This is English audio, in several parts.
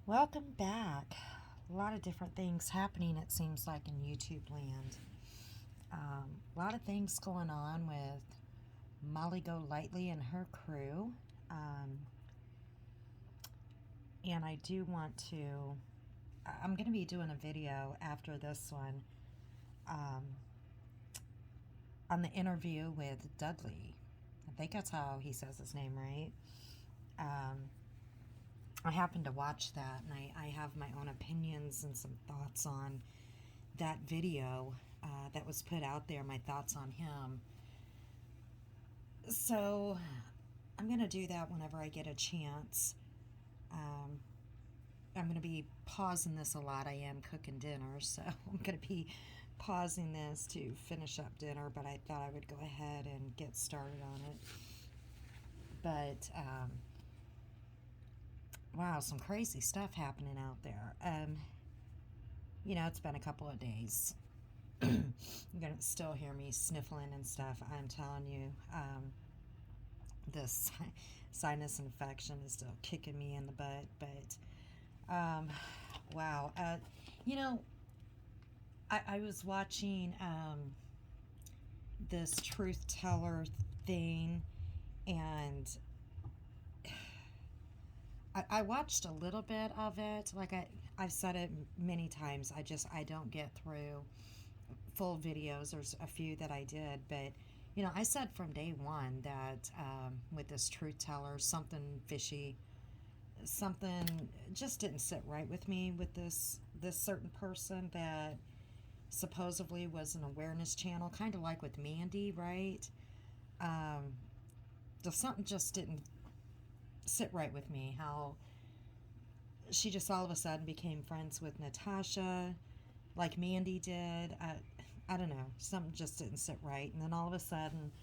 Welcome back. A lot of different things happening, it seems like, in YouTube land. A lot of things going on with Molly Go Lightly and her crew. And I do want to, I'm going to be doing a video after this one on the interview with Dudley. I think that's how he says his name, right? I happened to watch that, and I have my own opinions and some thoughts on that video that was put out there, my thoughts on him. So I'm going to do that whenever I get a chance. I'm going to be pausing this a lot. I am cooking dinner, so I'm going to be pausing this to finish up dinner, but I thought I would go ahead and get started on it. But, wow, some crazy stuff happening out there. It's been a couple of days. You're going to still hear me sniffling and stuff. I'm telling you, this sinus infection is still kicking me in the butt. But, wow. I was watching this truth teller thing, and I watched a little bit of it. Like I've said it many times. I don't get through full videos. There's a few that I did, but I said from day one that with this truth teller, something fishy, something just didn't sit right with me with this certain person that supposedly was an awareness channel, kind of like with Mandy, right? Something just didn't sit right with me. How she just all of a sudden became friends with Natasha, like Mandy did. I don't know. Something just didn't sit right. And then all of a sudden,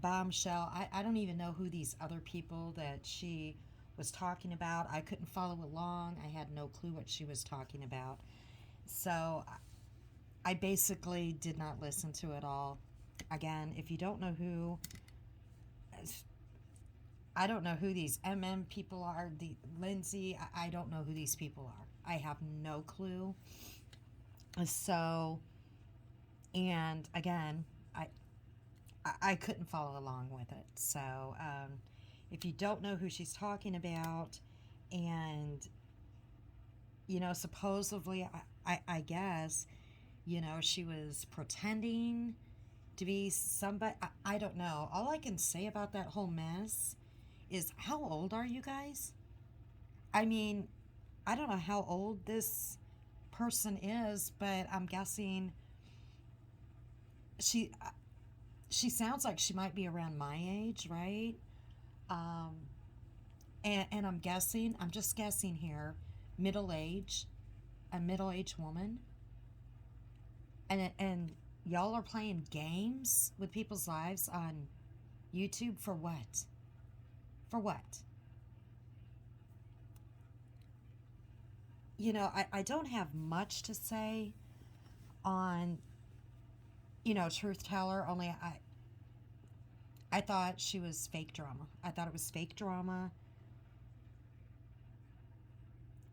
bombshell. I don't even know who these other people that she was talking about. I couldn't follow along. I had no clue what she was talking about. So I basically did not listen to it all. Again, if you don't know who, I don't know who these people are. The Lindsay, I don't know who these people are. I have no clue. So, and again, I couldn't follow along with it. So, if you don't know who she's talking about, and supposedly, I guess, she was pretending to be somebody. I don't know. All I can say about that whole mess is, how old are you guys? I mean, I don't know how old this person is, but I'm guessing she sounds like she might be around my age, right? Um, and I'm just guessing here, middle age, a middle aged woman, and y'all are playing games with people's lives on YouTube for what? For what? I don't have much to say on, Truth Teller, only I thought she was fake drama. I thought it was fake drama.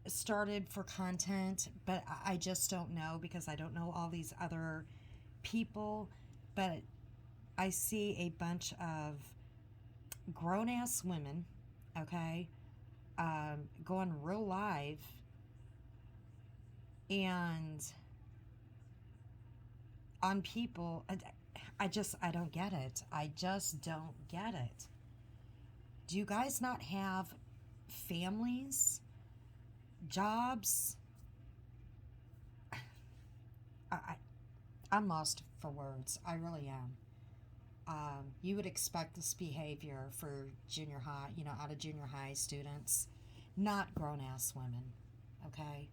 Started for content, but I just don't know because I don't know all these other people. But I see a bunch of grown ass women, okay, going real live, and on people. I don't get it. I just don't get it. Do you guys not have families, jobs? I'm lost for words. I really am. You would expect this behavior for junior high, out of junior high students, not grown ass women, okay?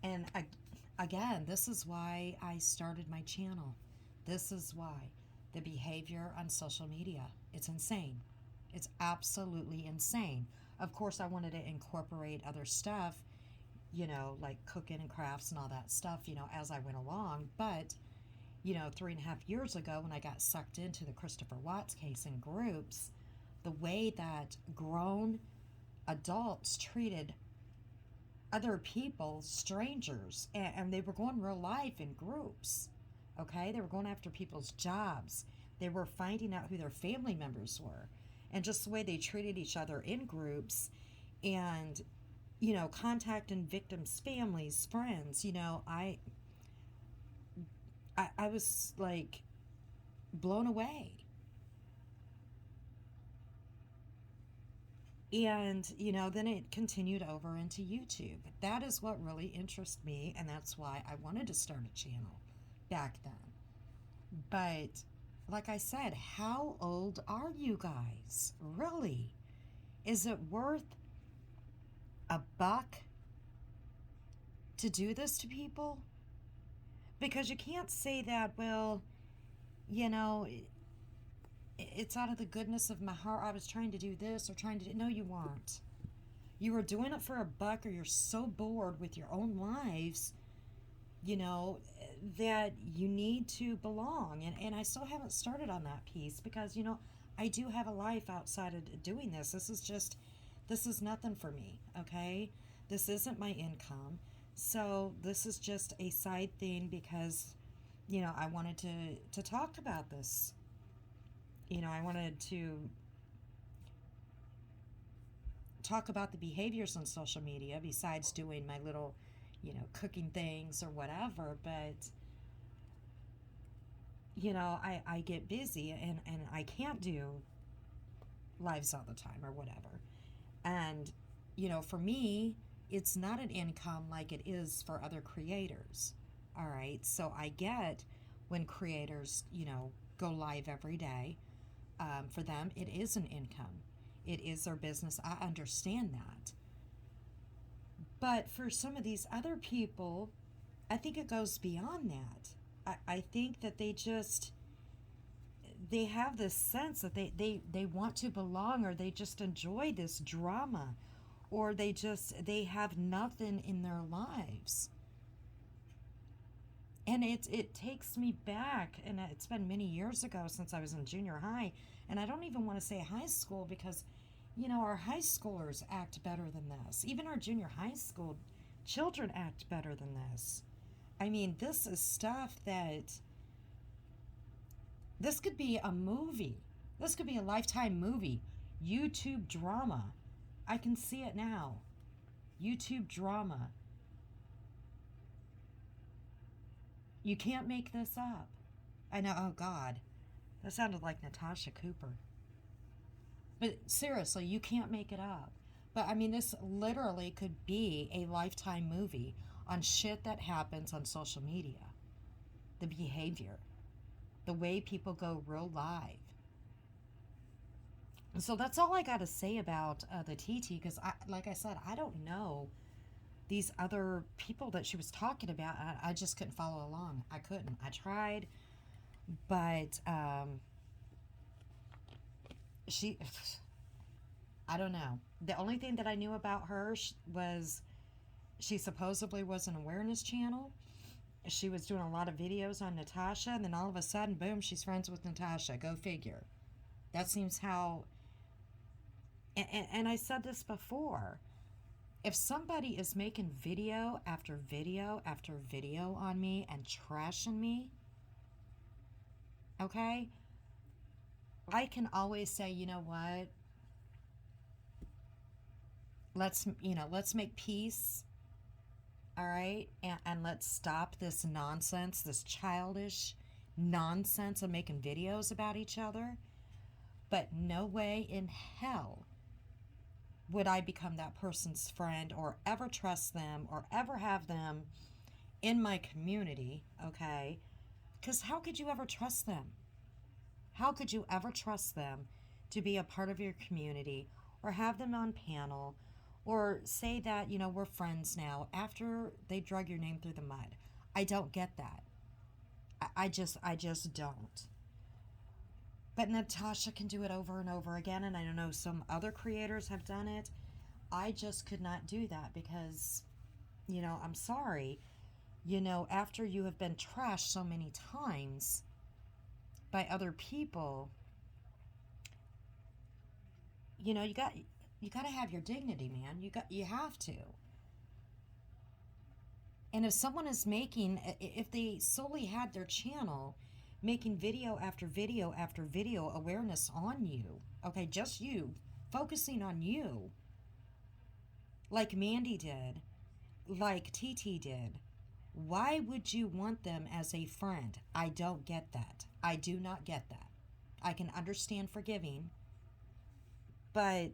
And again, this is why I started my channel. This is why. The behavior on social media, it's insane. It's absolutely insane. Of course, I wanted to incorporate other stuff, like cooking and crafts and all that stuff, as I went along. But, 3.5 years ago, when I got sucked into the Christopher Watts case in groups, the way that grown adults treated other people, strangers, and they were going real life in groups. Okay, they were going after people's jobs. They were finding out who their family members were, and just the way they treated each other in groups, and contacting victims' families, friends. I was like blown away. And, then it continued over into YouTube. That is what really interests me, and that's why I wanted to start a channel back then. But, like I said, how old are you guys? Really? Is it worth a buck to do this to people? Because you can't say that, well, you know, it's out of the goodness of my heart. I was trying to do this or trying to do. No, you weren't. You were doing it for a buck, or you're so bored with your own lives, you know, that you need to belong. And I still haven't started on that piece because, I do have a life outside of doing this. This is nothing for me, okay? This isn't my income. So this is just a side thing because, I wanted to talk about this. I wanted to talk about the behaviors on social media besides doing my little, cooking things or whatever. But, I get busy and I can't do lives all the time or whatever. And, for me, it's not an income like it is for other creators. All right. So I get when creators, go live every day. For them, it is an income. It is their business. I understand that. But for some of these other people, I think it goes beyond that. I think that they have this sense that they want to belong, or they just enjoy this drama, or they have nothing in their lives. And it takes me back, and it's been many years ago since I was in junior high, and I don't even want to say high school because, our high schoolers act better than this. Even our junior high school children act better than this. I mean, this is stuff that, this could be a movie. This could be a Lifetime movie. YouTube drama. I can see it now. YouTube drama. You can't make this up. I know, oh God, that sounded like Natasha Cooper. But seriously, you can't make it up. But I mean, this literally could be a Lifetime movie on shit that happens on social media. The behavior, the way people go real live. So that's all I got to say about the TT, because, like I said, I don't know these other people that she was talking about. I just couldn't follow along. I couldn't. I tried, but she, I don't know. The only thing that I knew about her was she supposedly was an awareness channel. She was doing a lot of videos on Natasha, and then all of a sudden, boom, she's friends with Natasha. Go figure. That seems how. And I said this before. If somebody is making video after video after video on me and trashing me, okay, I can always say, you know what? Let's make peace. All right, and let's stop this nonsense, this childish nonsense of making videos about each other. But no way in hell would I become that person's friend or ever trust them or ever have them in my community, okay? Because how could you ever trust them? How could you ever trust them to be a part of your community or have them on panel or say that, we're friends now after they drug your name through the mud? I don't get that. I just don't. But Natasha can do it over and over again, and I know some other creators have done it. I just could not do that because, I'm sorry, after you have been trashed so many times by other people, you got to have your dignity, man. You have to. And if someone is making, if they solely had their channel making video after video after video awareness on you, okay, just you, focusing on you, like Mandy did, like TT did, why would you want them as a friend? I don't get that. I do not get that. I can understand forgiving, but,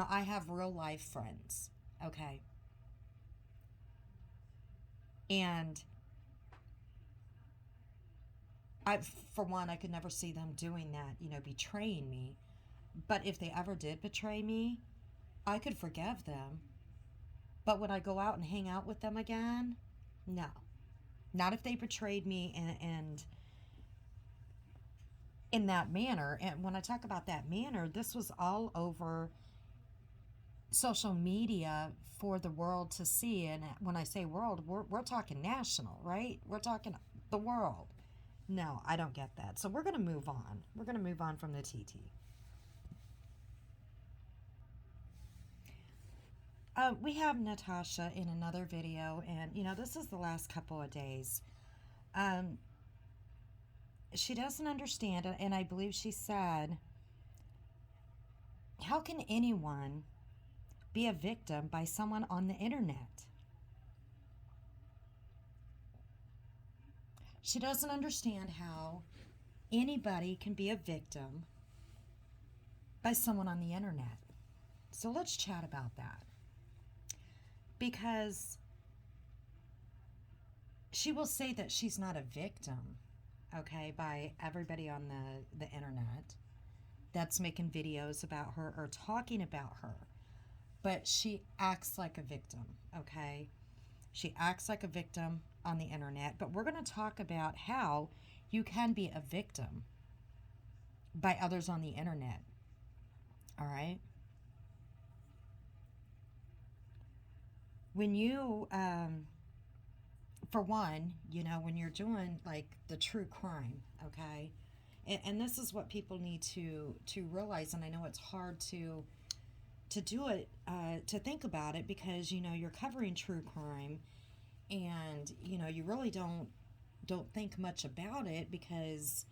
I have real life friends, okay? And I, for one, I could never see them doing that, betraying me. But if they ever did betray me, I could forgive them. But would I go out and hang out with them again? No. Not if they betrayed me and in that manner. And when I talk about that manner, this was all over social media for the world to see. And when I say world, we're talking national, right? We're talking the world. No, I don't get that. So we're going to move on. We're going to move on from the TT. We have Natasha in another video, and this is the last couple of days. Um, she doesn't understand, and I believe she said, how can anyone be a victim by someone on the internet? She doesn't understand how anybody can be a victim by someone on the internet. So let's chat about that. Because she will say that she's not a victim, okay, by everybody on the internet that's making videos about her or talking about her. But she acts like a victim, okay? She acts like a victim on the internet. But we're going to talk about how you can be a victim by others on the internet, all right? When you, for one, when you're doing like the true crime, okay? And this is what people need to realize, and I know it's hard to do it, to think about it, because you're covering true crime, and you really don't think much about it, because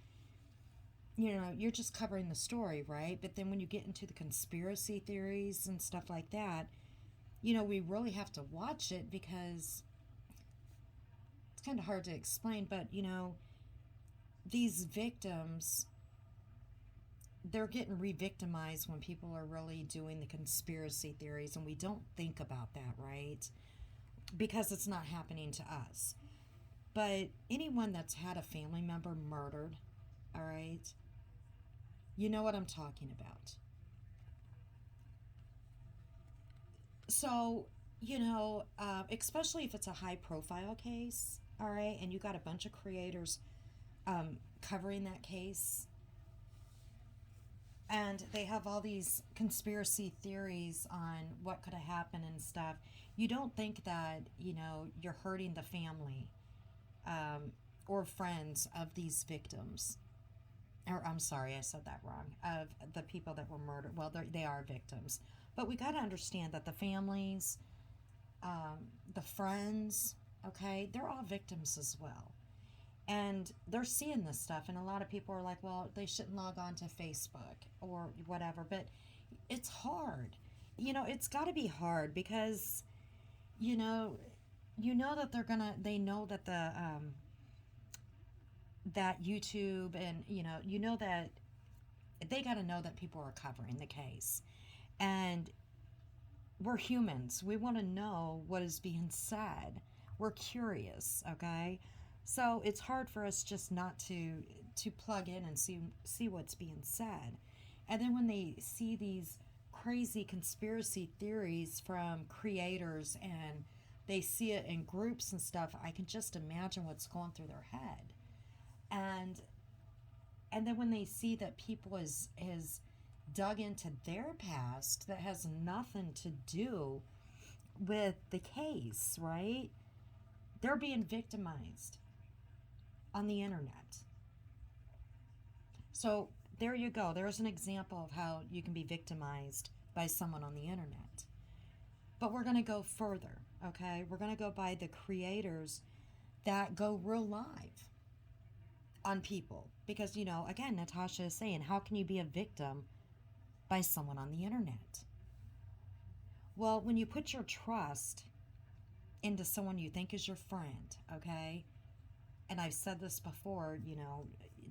you're just covering the story, right? But then when you get into the conspiracy theories and stuff like that, we really have to watch it, because it's kind of hard to explain, but these victims, they're getting re-victimized when people are really doing the conspiracy theories, and we don't think about that, right? Because it's not happening to us. But anyone that's had a family member murdered, all right, you know what I'm talking about. So, especially if it's a high profile case, all right, and you got a bunch of creators covering that case, and they have all these conspiracy theories on what could have happened and stuff. You don't think that, you're hurting the family, or friends of these victims. Or, I'm sorry, I said that wrong. Of the people that were murdered. Well, they are victims. But we got to understand that the families, the friends, okay, they're all victims as well. And they're seeing this stuff, and a lot of people are like, well, they shouldn't log on to Facebook or whatever. But it's hard. It's got to be hard, because, that they know that that YouTube, and, that they got to know that people are covering the case. And we're humans. We want to know what is being said. We're curious, okay? So it's hard for us just not to plug in and see what's being said. And then when they see these crazy conspiracy theories from creators, and they see it in groups and stuff, I can just imagine what's going through their head. And then when they see that people is dug into their past that has nothing to do with the case, right? They're being victimized on the internet. So there you go. There's an example of how you can be victimized by someone on the internet. But we're going to go further, okay? We're going to go by the creators that go real live on people. Because, again, Natasha is saying, how can you be a victim by someone on the internet? Well, when you put your trust into someone you think is your friend, okay? And I've said this before,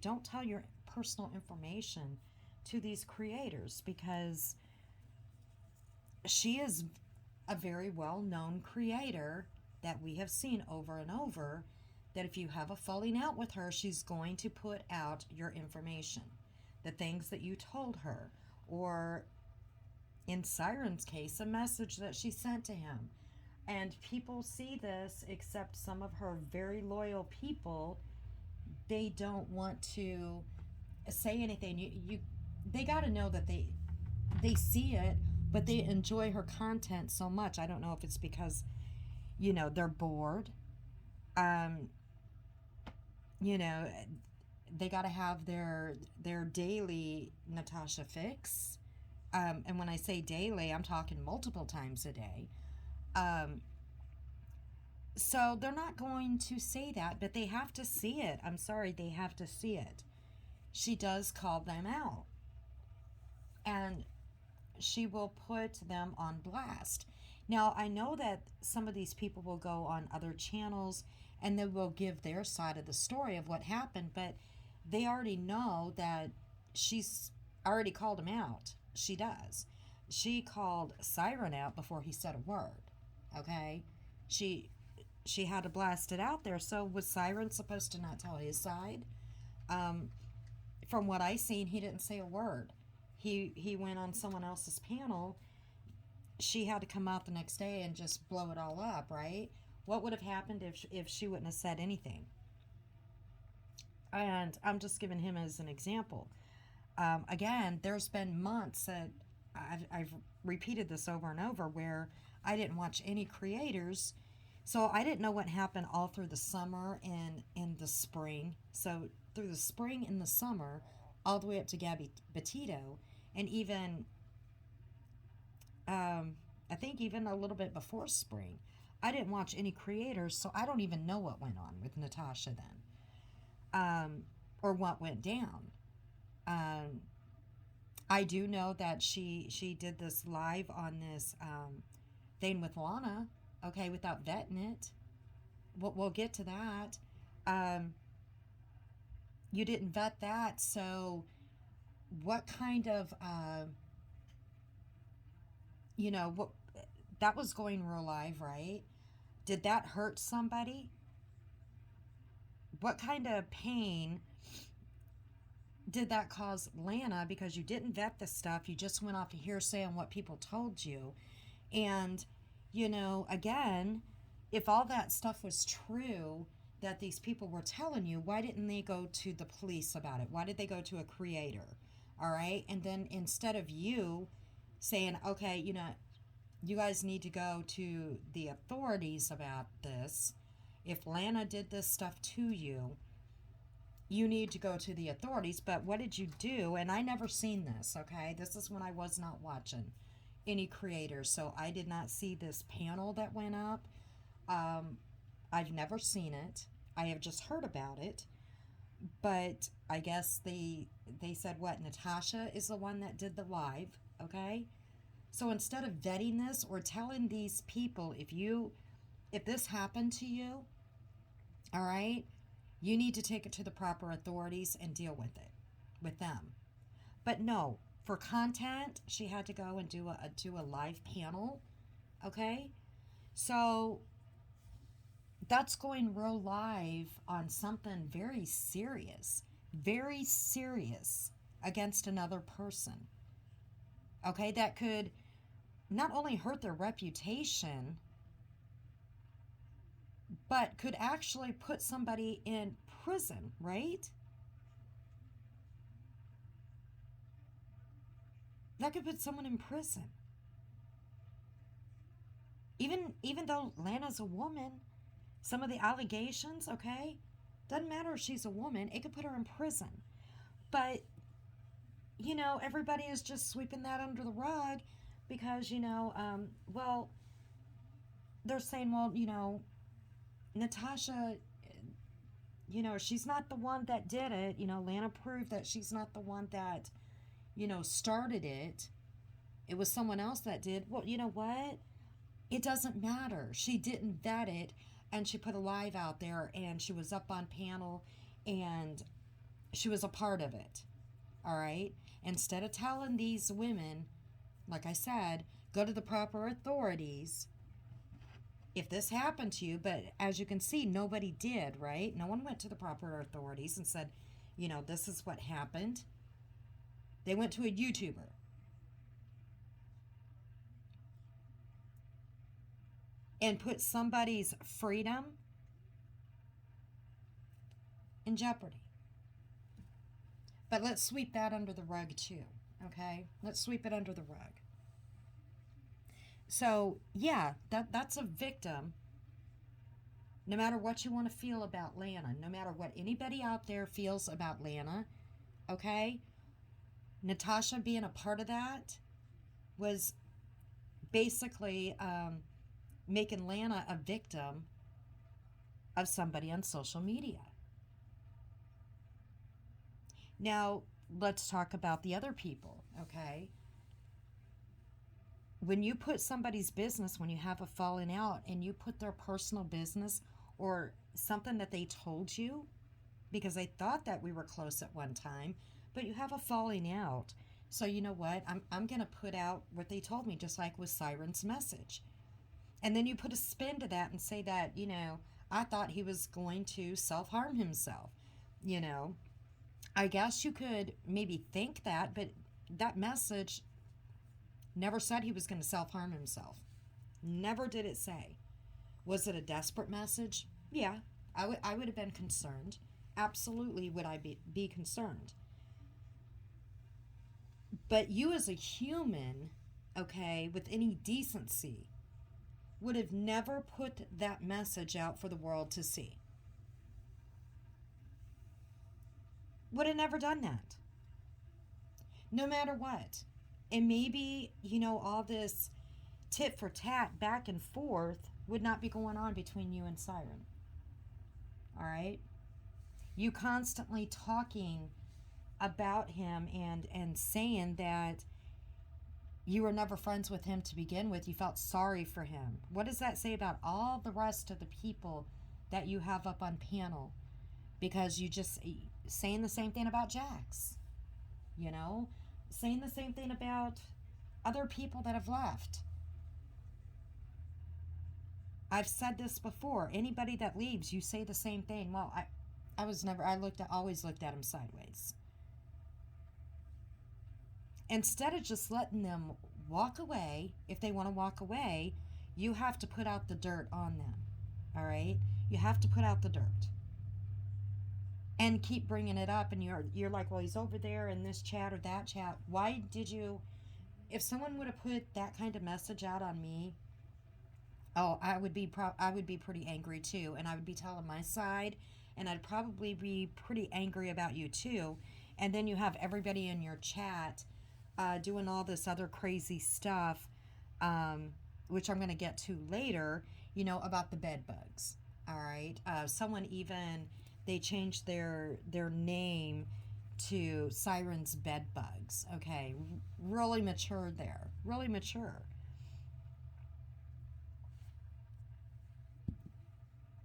don't tell your personal information to these creators, because she is a very well-known creator that we have seen over and over, that if you have a falling out with her, she's going to put out your information, the things that you told her, or in Siren's case, a message that she sent to him. And people see this, except some of her very loyal people, they don't want to say anything. They got to know that they see it, but they enjoy her content so much. I don't know if it's because, they're bored. You know, they got to have their daily Natasha fix. And when I say daily, I'm talking multiple times a day. So they're not going to say that, but they have to see it. I'm sorry, they have to see it. She does call them out. And she will put them on blast. Now, I know that some of these people will go on other channels and they will give their side of the story of what happened, but they already know that she's already called him out. She does. She called Siren out before he said a word. Okay? She had to blast it out there. So was Siren supposed to not tell his side? From what I seen, he didn't say a word. He went on someone else's panel. She had to come out the next day and just blow it all up, right? What would have happened if she wouldn't have said anything? And I'm just giving him as an example. Again, there's been months that I've repeated this over and over where I didn't watch any creators. So I didn't know what happened all through the summer and in the spring. So through the spring and the summer, all the way up to Gabby Petito, and even, I think even a little bit before spring, I didn't watch any creators, so I don't even know what went on with Natasha then, or what went down. I do know that she did this live on this thing with Lana, okay, without vetting it. We'll get to that. You didn't vet that, so what kind of, what that was going real live, right? Did that hurt somebody? What kind of pain did that cause Lana? Because you didn't vet the stuff, you just went off a hearsay on what people told you. And, again, if all that stuff was true that these people were telling you, why didn't they go to the police about it? Why did they go to a creator? All right? And then instead of you saying, okay, you guys need to go to the authorities about this. If Lana did this stuff to you, you need to go to the authorities. But what did you do? And I never seen this, okay? This is when I was not watching any creators, so I did not see this panel that went up. I've never seen it. I have just heard about it. But I guess they said what? Natasha is the one that did the live, okay? So instead of vetting this or telling these people, if this happened to you, all right, you need to take it to the proper authorities and deal with it, with them. But no, for content, she had to go and do a live panel, okay? So that's going real live on something very serious against another person, okay? That could not only hurt their reputation, but could actually put somebody in prison, right? That could put someone in prison. Even though Lana's a woman, some of the allegations, okay, doesn't matter if she's a woman, it could put her in prison. But, everybody is just sweeping that under the rug because, well, they're saying, well, Natasha, she's not the one that did it. Lana proved that she's not the one that, started it. It was someone else that did. Well, you know what? It doesn't matter. She didn't vet it, and she put a live out there, and she was up on panel, and she was a part of it. All right? Instead of telling these women, like I said, go to the proper authorities if this happened to you. But as you can see, nobody did, right? No one went to the proper authorities and said, this is what happened. They went to a YouTuber. And put somebody's freedom in jeopardy. But let's sweep that under the rug too, okay? Let's sweep it under the rug. So, yeah, that's a victim. No matter what you want to feel about Lana, no matter what anybody out there feels about Lana, okay? Natasha being a part of that was basically making Lana a victim of somebody on social media. Now, let's talk about the other people, okay? When you put somebody's business, when you have a falling out and you put their personal business or something that they told you, because they thought that we were close at one time, but you have a falling out. So you know what? I'm going to put out what they told me, just like with Siren's message. And then you put a spin to that and say that, I thought he was going to self-harm himself. I guess you could maybe think that, but that message never said he was going to self-harm himself. Never did it say. Was it a desperate message? Yeah, I would have been concerned. Absolutely would I be concerned. But you as a human, okay, with any decency, would have never put that message out for the world to see. Would have never done that. No matter what. And maybe, all this tit for tat back and forth would not be going on between you and Siren. All right? You constantly talking about him and saying that you were never friends with him to begin with. You felt sorry for him. What does that say about all the rest of the people that you have up on panel? Because you just saying the same thing about Jax. Saying the same thing about other people that have left. I've said this before. Anybody that leaves, you say the same thing. Well, I always looked at him sideways. Instead of just letting them walk away, if they want to walk away, you have to put out the dirt on them. All right? You have to put out the dirt. And keep bringing it up, and you're like, well, he's over there in this chat or that chat. Why did you? If someone would have put that kind of message out on me, I would be pretty angry too, and I would be telling my side, and I'd probably be pretty angry about you too. And then you have everybody in your chat doing all this other crazy stuff, which I'm going to get to later. About the bed bugs. All right, someone even. They changed their name to Siren's Bed Bugs. Okay, really mature there. Really mature.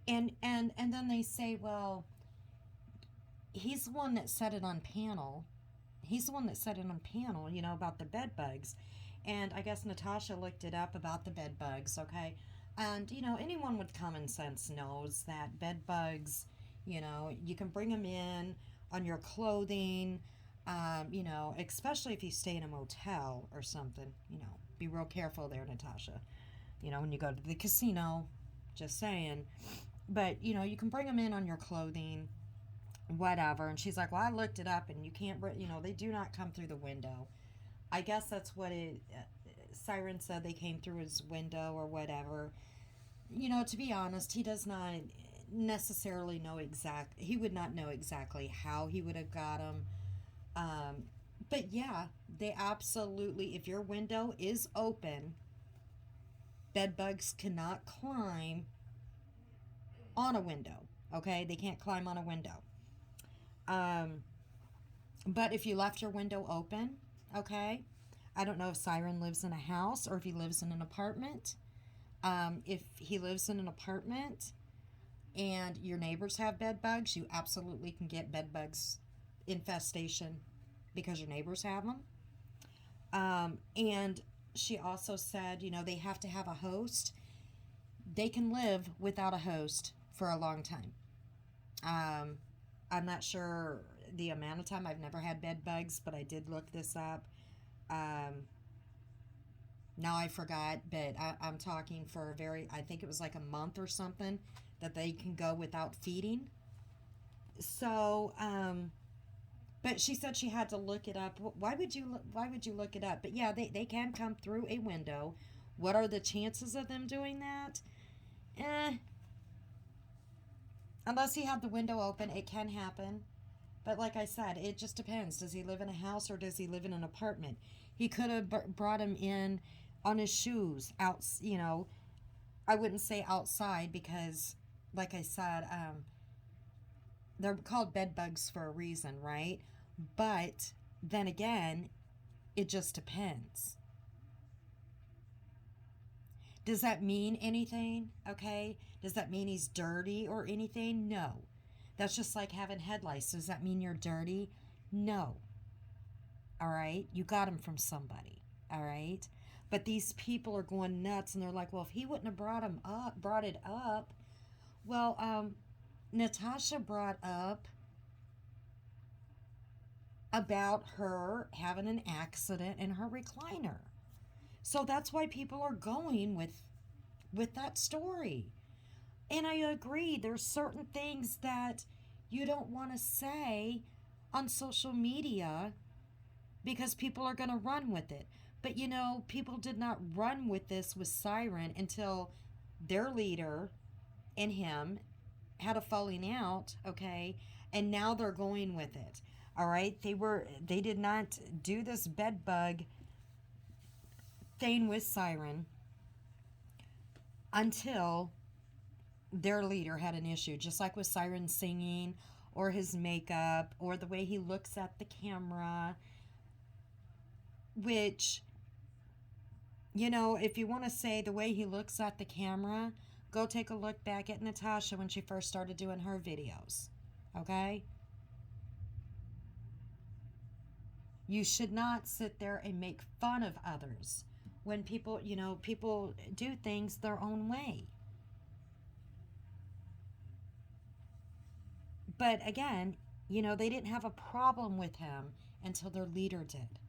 And then they say, well, he's the one that said it on panel. He's the one that said it on panel, about the bed bugs. And I guess Natasha looked it up about the bed bugs, okay? And, anyone with common sense knows that bed bugs, you can bring them in on your clothing, especially if you stay in a motel or something. Be real careful there, Natasha. When you go to the casino, just saying. But, you can bring them in on your clothing, whatever. And she's like, well, I looked it up and you can't, they do not come through the window. I guess that's what Siren said, they came through his window or whatever. To be honest, he does not necessarily know he would not know exactly how he would have got them. But yeah, they absolutely, if your window is open, Bed bugs cannot climb on a window. Okay, they can't climb on a window. Um, but if you left your window open, okay, I don't know if Siren lives in a house or if he lives in an apartment. If he lives in an apartment and your neighbors have bed bugs, you absolutely can get bed bugs infestation because your neighbors have them. And she also said, they have to have a host. They can live without a host for a long time. I'm not sure the amount of time. I've never had bed bugs, but I did look this up. Now I forgot, but I'm talking for I think it was like a month or something that they can go without feeding. So, but she said she had to look it up. Why would you look it up? But yeah, they can come through a window. What are the chances of them doing that? Unless he had the window open, it can happen. But like I said, it just depends. Does he live in a house or does he live in an apartment? He could have brought him in on his shoes out. I wouldn't say outside because, like I said, they're called bed bugs for a reason, right? But then again, it just depends. Does that mean anything? Okay. Does that mean he's dirty or anything? No. That's just like having head lice. Does that mean you're dirty? No. All right. You got him from somebody. All right. But these people are going nuts and they're like, well, if he wouldn't have brought it up. Well, Natasha brought up about her having an accident in her recliner. So that's why people are going with that story. And I agree, there's certain things that you don't want to say on social media because people are going to run with it. But people did not run with this with Siren until their leader and him had a falling out, okay? And now they're going with it. All right? They did not do this bed bug thing with Siren until their leader had an issue, just like with Siren singing or his makeup or the way he looks at the camera, which, if you want to say the way he looks at the camera, go take a look back at Natasha when she first started doing her videos, okay? You should not sit there and make fun of others when people do things their own way. But again, they didn't have a problem with him until their leader did.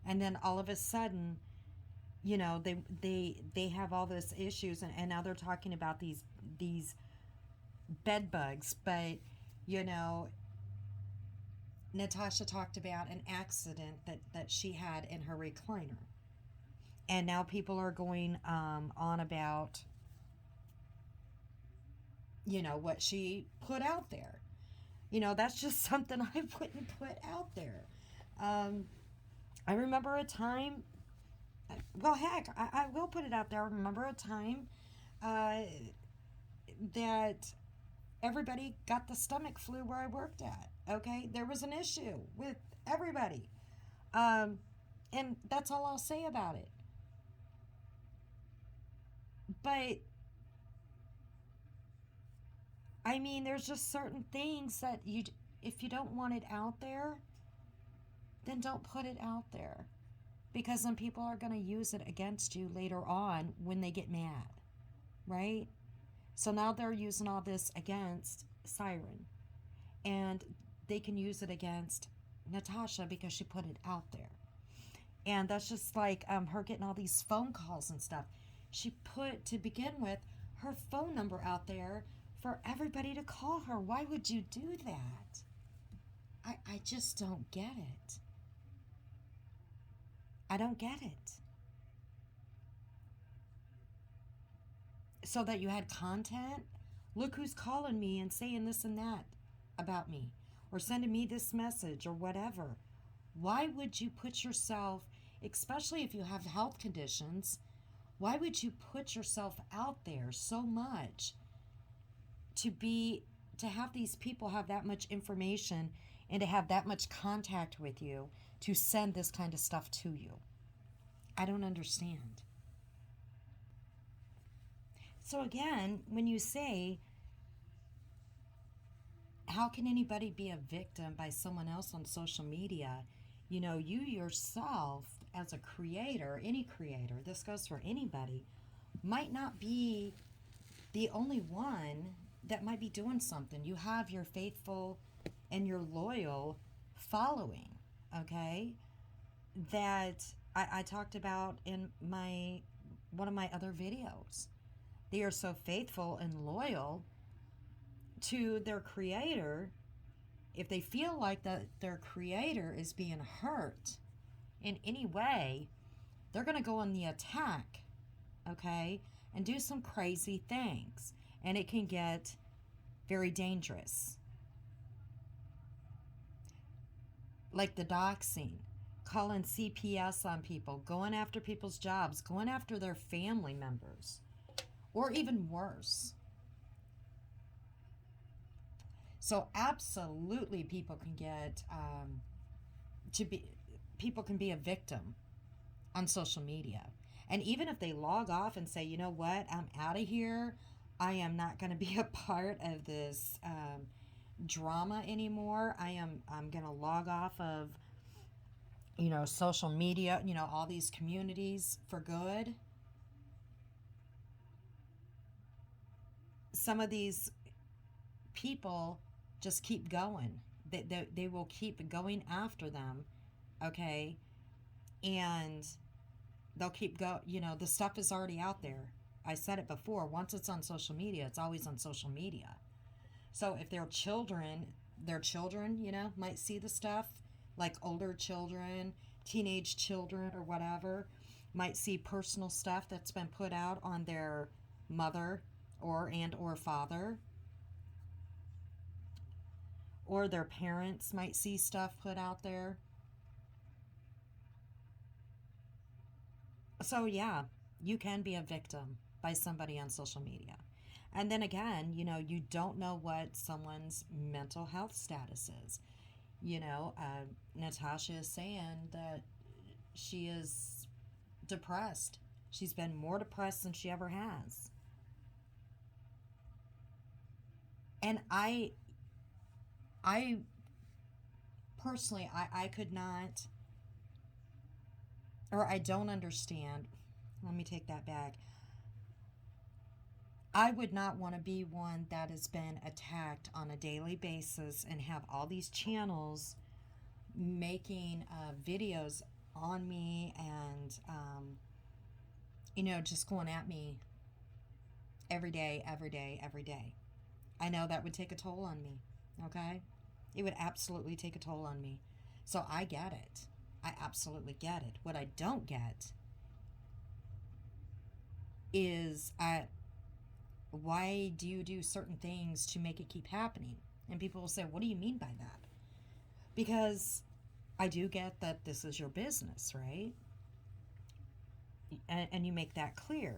And then all of a sudden, they have all these issues and now they're talking about these bed bugs. But, Natasha talked about an accident that she had in her recliner. And now people are going on about, what she put out there. That's just something I wouldn't put out there. I remember a time, well, heck, I will put it out there. I remember a time that everybody got the stomach flu where I worked at. Okay? There was an issue with everybody. And that's all I'll say about it. But I mean, there's just certain things that if you don't want it out there, then don't put it out there. Because then people are going to use it against you later on when they get mad. Right? So now they're using all this against Siren. And they can use it against Natasha because she put it out there. And that's just like her getting all these phone calls and stuff. She put, to begin with, her phone number out there for everybody to call her. Why would you do that? I just don't get it. I don't get it. So that you had content? Look who's calling me and saying this and that about me. Or sending me this message or whatever. Why would you put yourself, especially if you have health conditions, Why would you put yourself out there so much to have these people have that much information and to have that much contact with you to send this kind of stuff to you? I don't understand. So again, when you say, how can anybody be a victim by someone else on social media? You know, you yourself as a creator, any creator, this goes for anybody, might not be the only one that might be doing something. You have your faithful and your loyal following, okay? That I talked about in one of my other videos. They are so faithful and loyal to their creator. If they feel like that their creator is being hurt in any way, they're going to go on the attack, okay, and do some crazy things, and it can get very dangerous. Like the doxxing, calling CPS on people, going after people's jobs, going after their family members, or even worse. So absolutely, people can get people can be a victim on social media. And even if they log off and say, you know what, I'm out of here, I am not going to be a part of this drama anymore. I'm going to log off of, you know, social media, you know, all these communities for good. Some of these people just keep going. They will keep going after them, okay? And they'll keep you know, the stuff is already out there. I said it before, once it's on social media, it's always on social media. So if their children, you know, might see the stuff, like older children, teenage children or whatever, might see personal stuff that's been put out on their mother or father, or their parents might see stuff put out there. So yeah, you can be a victim by somebody on social media. And then again, you know, you don't know what someone's mental health status is. You know, Natasha is saying that she is depressed. She's been more depressed than she ever has. And I personally, I could not, or I don't understand. Let me take that back. I would not want to be one that has been attacked on a daily basis and have all these channels making videos on me and, you know, just going at me every day, every day, every day. I know that would take a toll on me, okay? It would absolutely take a toll on me. So I get it. I absolutely get it. What I don't get is why do you do certain things to make it keep happening? And people will say, what do you mean by that? Because I do get that this is your business, right? And you make that clear.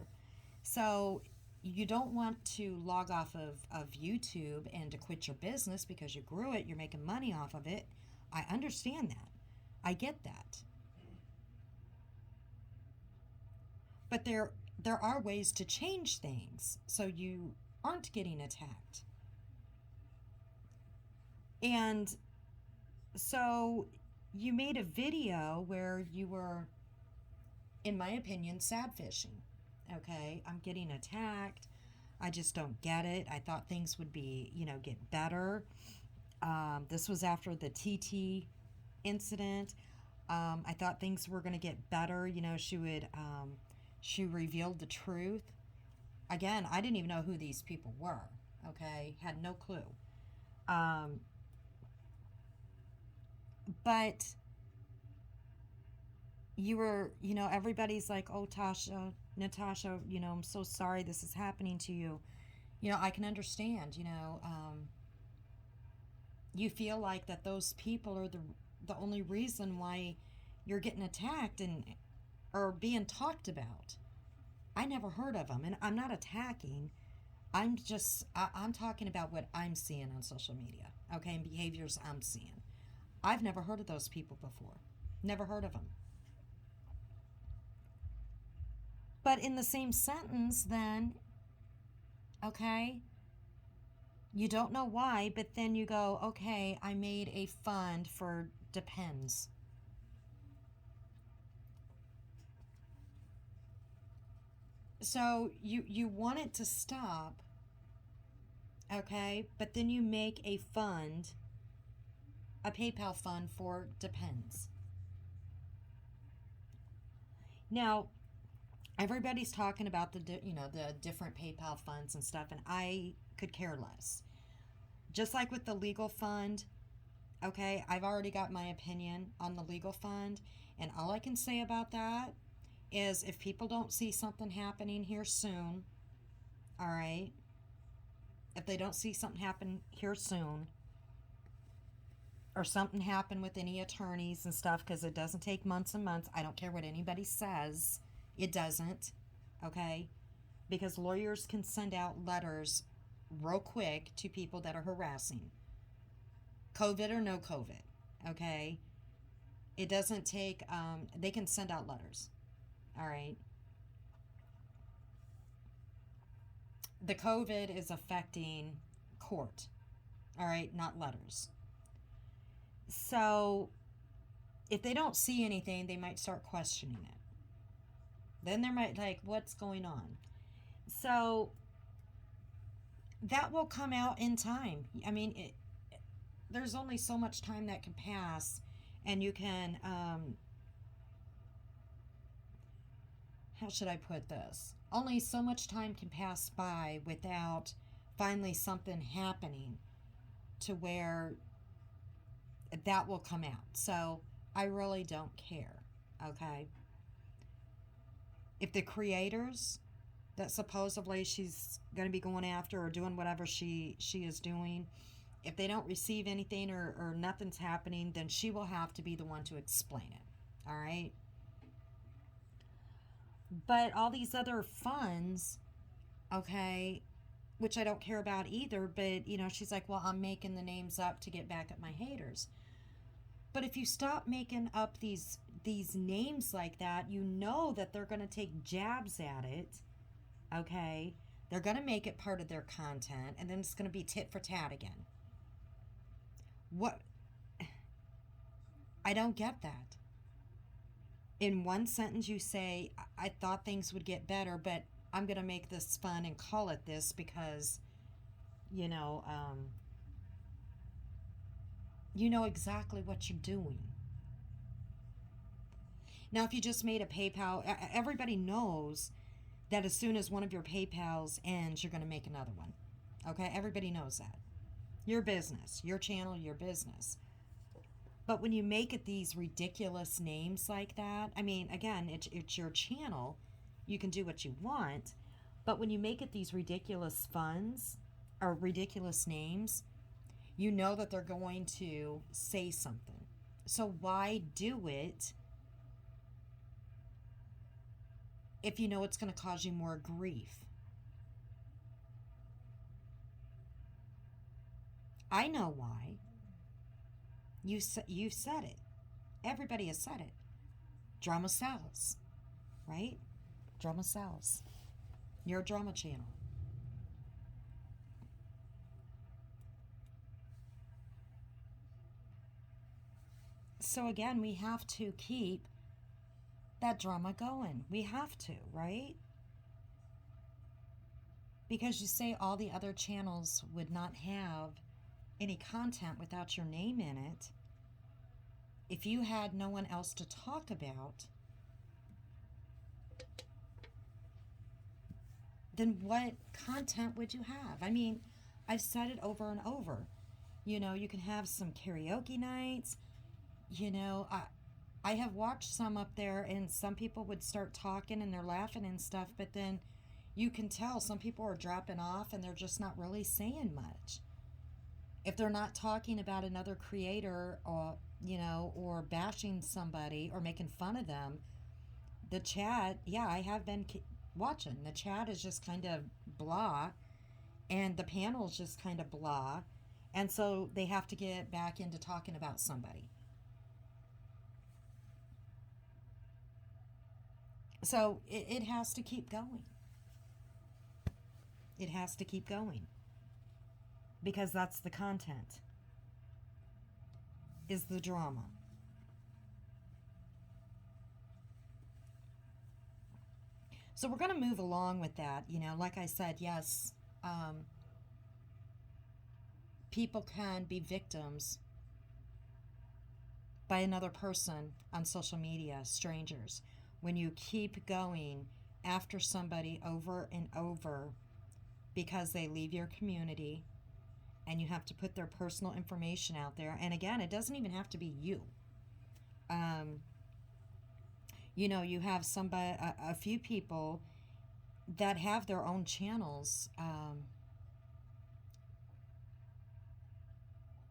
So you don't want to log off of YouTube and to quit your business because you grew it, you're making money off of it. I understand that. I get that. But there are ways to change things so you aren't getting attacked. And so you made a video where you were, in my opinion, sad fishing. Okay, I'm getting attacked. I just don't get it. I thought things would be, you know, get better. This was after the TT incident. I thought things were going to get better. You know, she revealed the truth. Again, I didn't even know who these people were. Okay, had no clue. But you were, you know, everybody's like, oh, Natasha, you know, I'm so sorry this is happening to you. You know, I can understand, you know, you feel like that those people are the only reason why you're getting attacked and or being talked about. I never heard of them, and I'm not attacking. I'm talking about what I'm seeing on social media, okay, and behaviors I'm seeing. I've never heard of those people before. Never heard of them. But in the same sentence, then, okay, you don't know why, but then you go, okay, I made a fund for depends. So you want it to stop, okay, but then you make a fund, a PayPal fund for depends. Now, everybody's talking about the different PayPal funds and stuff, and I could care less. Just like with the legal fund, okay, I've already got my opinion on the legal fund, and all I can say about that is if people don't see something happening here soon, all right, if they don't see something happen here soon, or something happen with any attorneys and stuff, because it doesn't take months and months. I don't care what anybody says, it doesn't, okay? Because lawyers can send out letters real quick to people that are harassing, COVID or no COVID, okay? It doesn't take, they can send out letters, all right? The COVID is affecting court, all right, not letters. So if they don't see anything, they might start questioning it. Then they might like, what's going on? So that will come out in time. I mean, there's only so much time that can pass, and you can, how should I put this? Only so much time can pass by without finally something happening to where that will come out. So I really don't care, okay? If the creators that supposedly she's going to be going after or doing whatever she is doing, if they don't receive anything or nothing's happening, then she will have to be the one to explain it, all right? But all these other funds, okay, which I don't care about either, but, she's like, well, I'm making the names up to get back at my haters. But if you stop making up these names like that, you know that they're going to take jabs at it, okay? They're going to make it part of their content, and then it's going to be tit for tat again. What? I don't get that. In one sentence, you say, I thought things would get better, but I'm going to make this fun and call it this because, you know exactly what you're doing. Now, if you just made a PayPal, everybody knows that as soon as one of your PayPals ends, you're going to make another one. Okay? Everybody knows that. Your business, your channel, your business. But when you make it these ridiculous names like that, I mean, again, it's your channel. You can do what you want. But when you make it these ridiculous funds or ridiculous names, you know that they're going to say something. So why do it if you know it's going to cause you more grief? I know why. You said it. Everybody has said it. Drama sells, right? Drama sells. You're a drama channel. So again, we have to keep that drama going. We have to, right? Because you say all the other channels would not have any content without your name in it. If you had no one else to talk about, then what content would you have? I mean, I've said it over and over. You can have some karaoke nights. I have watched some up there, and some people would start talking and they're laughing and stuff, but then you can tell some people are dropping off and they're just not really saying much. If they're not talking about another creator or bashing somebody or making fun of them, the chat, yeah, I have been watching. The chat is just kind of blah, and the panel's just kind of blah. And so they have to get back into talking about somebody. So it has to keep going. It has to keep going. Because that's the content, is the drama. So we're going to move along with that. You know, like I said, yes, people can be victims by another person on social media, strangers. When you keep going after somebody over and over because they leave your community, and you have to put their personal information out there. And again, it doesn't even have to be you. You know, you have somebody, a few people that have their own channels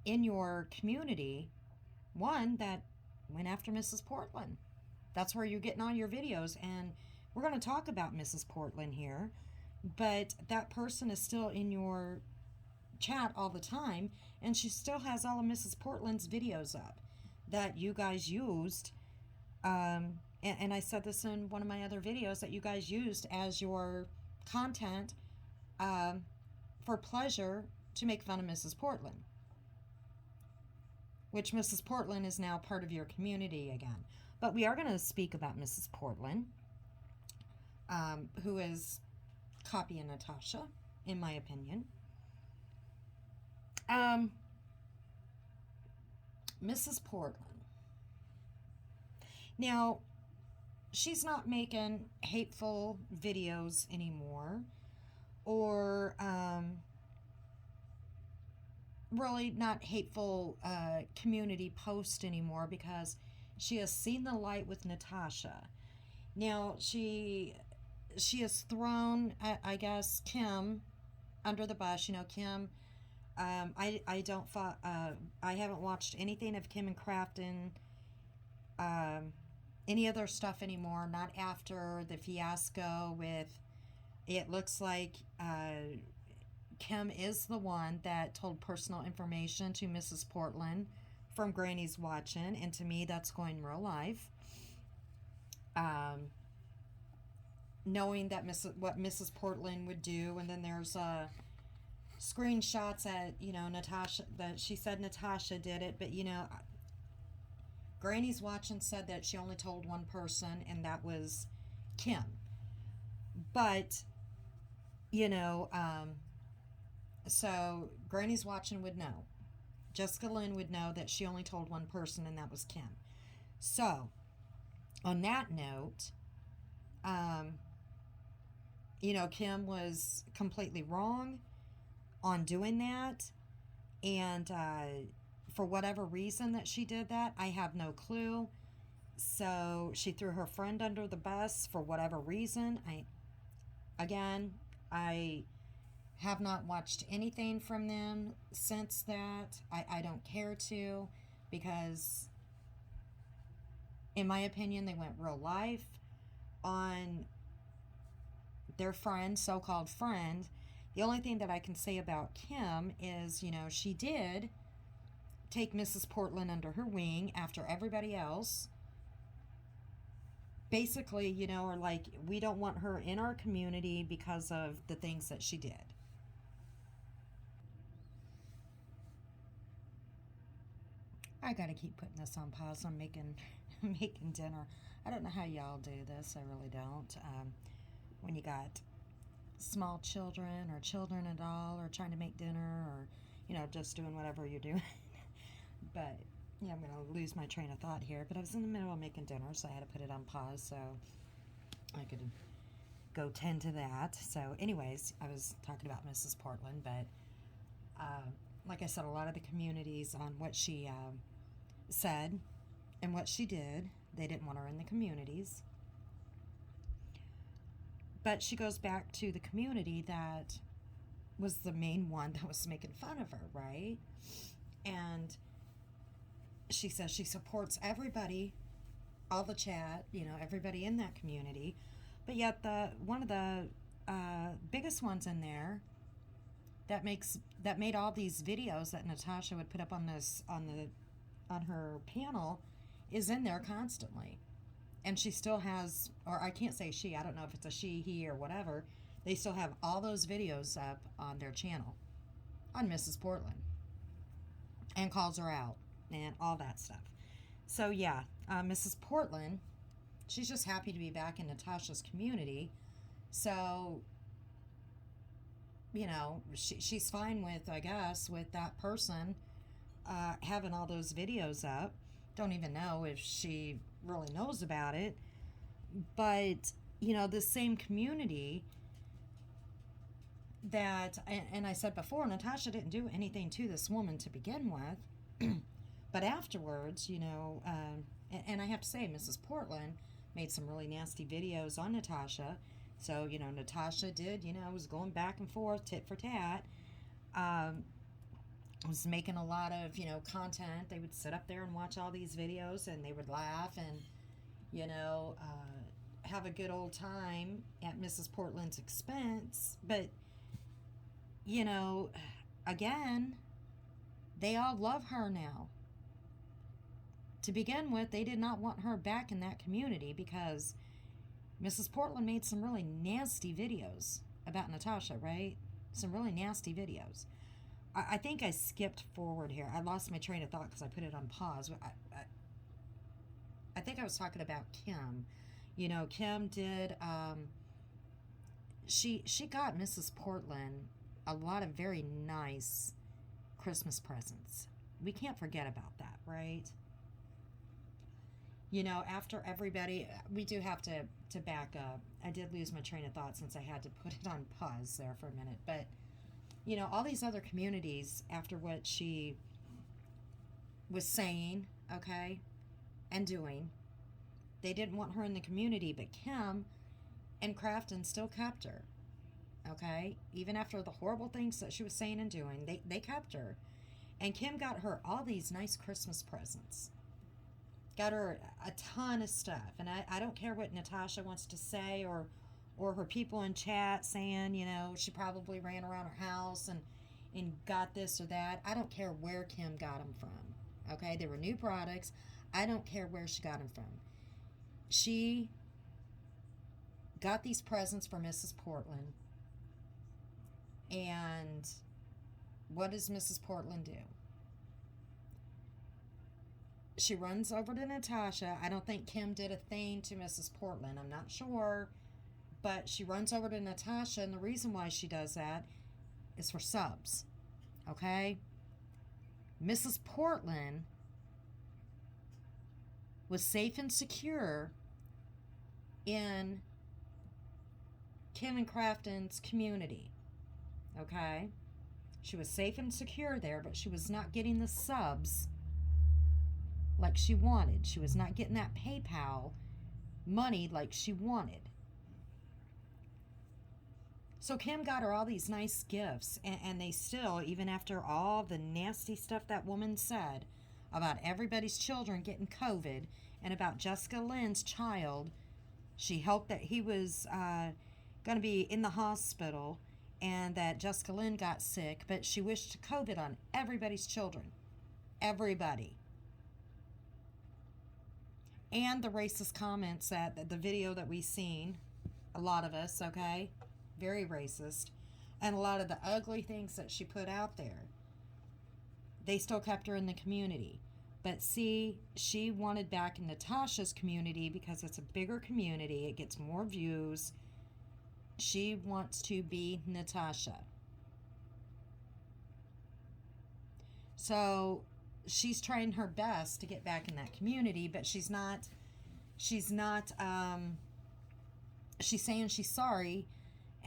in your community. One that went after Mrs. Portland. That's where you're getting all your videos. And we're going to talk about Mrs. Portland here. But that person is still in your chat all the time, and she still has all of Mrs. Portland's videos up that you guys used, and I said this in one of my other videos, that you guys used as your content for pleasure to make fun of Mrs. Portland, which Mrs. Portland is now part of your community again. But we are going to speak about Mrs. Portland, who is copying Natasha, in my opinion. Mrs. Portland. Now, she's not making hateful videos anymore, or really not hateful community posts anymore, because she has seen the light with Natasha. Now, she has thrown, I guess, Kim under the bus. You know, Kim, I haven't watched anything of Kim and Crafton, any other stuff anymore, not after the fiasco with, it looks like Kim is the one that told personal information to Mrs. Portland from Granny's Watching, and to me that's going real life. Knowing that what Mrs. Portland would do, and then there's screenshots at, you know, Natasha, that she said Natasha did it, but you know, Granny's Watching said that she only told one person, and that was Kim. But you know, so Granny's Watching would know, Jessica Lynn would know that she only told one person, and that was Kim. So on that note, you know, Kim was completely wrong on doing that, and for whatever reason that she did that, I have no clue. So she threw her friend under the bus for whatever reason. I have not watched anything from them since that. I don't care to, because in my opinion they went real life on their friend, so-called friend. The only thing that I can say about Kim is, you know, she did take Mrs. Portland under her wing after everybody else. Basically, you know, or like, we don't want her in our community because of the things that she did. I gotta keep putting this on pause. I'm making dinner. I don't know how y'all do this. I really don't. When you got small children, or children at all, or trying to make dinner, or, you know, just doing whatever you're doing. But yeah, I'm gonna lose my train of thought here. But I was in the middle of making dinner, so I had to put it on pause so I could go tend to that. So anyways, I was talking about Mrs. Portland, but like I said, a lot of the communities on what she said and what she did, they didn't want her in the communities. But she goes back to the community that was the main one that was making fun of her, right? And she says she supports everybody, all the chat, you know, everybody in that community. But yet the one of the biggest ones in there that made all these videos that Natasha would put up on on her panel is in there constantly. And she still has, or I can't say she, I don't know if it's a she, he, or whatever. They still have all those videos up on their channel on Mrs. Portland and calls her out and all that stuff. So, yeah, Mrs. Portland, she's just happy to be back in Natasha's community. So, you know, she's fine with, I guess, with that person having all those videos up. Don't even know if she really knows about it. But, you know, the same community that, and I said before, Natasha didn't do anything to this woman to begin with. But afterwards, you know, and I have to say, Mrs. Portland made some really nasty videos on Natasha. So, you know, Natasha did, you know, was going back and forth, tit for tat. Was making a lot of, you know, content. They would sit up there and watch all these videos and they would laugh and, you know, have a good old time at Mrs. Portland's expense. But, you know, again, they all love her now. To begin with, they did not want her back in that community because Mrs. Portland made some really nasty videos about Natasha, right? Some really nasty videos. I think I skipped forward here. I lost my train of thought because I put it on pause. I think I was talking about Kim. You know, Kim did, she got Mrs. Portland a lot of very nice Christmas presents. We can't forget about that, right? You know, after everybody, we do have to back up. I did lose my train of thought since I had to put it on pause there for a minute. But, you know, all these other communities, after what she was saying, okay, and doing, they didn't want her in the community. But Kim and Crafton still kept her, okay? Even after the horrible things that she was saying and doing, they kept her. And Kim got her all these nice Christmas presents. Got her a ton of stuff. And I don't care what Natasha wants to say or her people in chat saying, you know, she probably ran around her house and got this or that. I don't care where Kim got them from. Okay? They were new products. I don't care where she got them from. She got these presents for Mrs. Portland. And what does Mrs. Portland do? She runs over to Natasha. I don't think Kim did a thing to Mrs. Portland. I'm not sure. But she runs over to Natasha, and the reason why she does that is for subs. Okay? Mrs. Portland was safe and secure in Kim and Crafton's community. Okay? She was safe and secure there, but she was not getting the subs like she wanted. She was not getting that PayPal money like she wanted. So Kim got her all these nice gifts, and they still, even after all the nasty stuff that woman said about everybody's children getting COVID and about Jessica Lynn's child, she hoped that he was going to be in the hospital and that Jessica Lynn got sick, but she wished COVID on everybody's children. Everybody. And the racist comments that the video that we seen, a lot of us, okay, very racist, and a lot of the ugly things that she put out there, they still kept her in the community. But see, she wanted back in Natasha's community because it's a bigger community, it gets more views. She wants to be Natasha. So she's trying her best to get back in that community, but she's saying she's sorry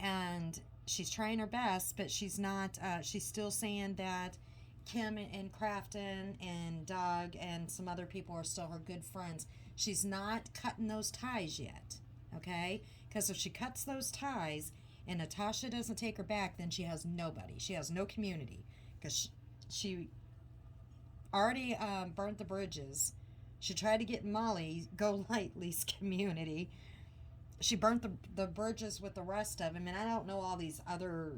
and she's trying her best, but she's not, she's still saying that Kim and Crafton and Doug and some other people are still her good friends. She's not cutting those ties yet, okay? Because if she cuts those ties and Natasha doesn't take her back, then she has nobody. She has no community because she already burnt the bridges. She tried to get Molly Golightly's community, she burnt the bridges with the rest of them. And I don't know all these other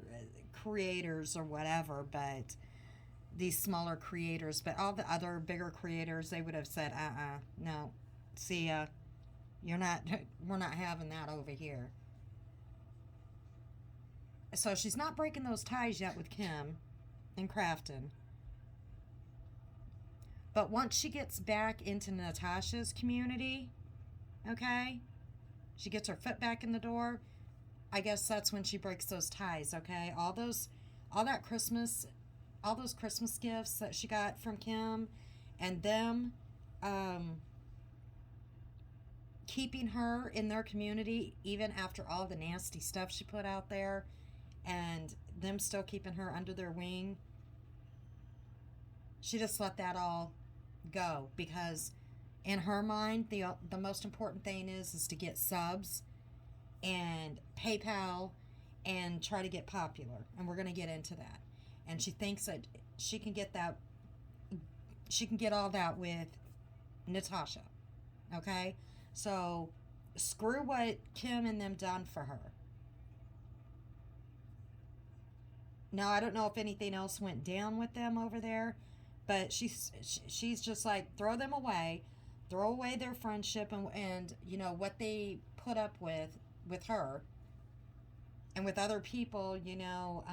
creators or whatever, but these smaller creators, but all the other bigger creators, they would have said, no, see ya. You're not, we're not having that over here. So she's not breaking those ties yet with Kim and Crafton. But once she gets back into Natasha's community, okay, she gets her foot back in the door, I guess that's when she breaks those ties, okay? All those Christmas gifts that she got from Kim and them keeping her in their community even after all the nasty stuff she put out there, and them still keeping her under their wing, she just let that all go, because in her mind the most important thing is to get subs and PayPal and try to get popular, and we're going to get into that. And she thinks that she can get all that with Natasha, okay? So screw what Kim and them done for her. Now, I don't know if anything else went down with them over there, but she's just like, throw them away, throw away their friendship and you know what they put up with her and with other people, you know,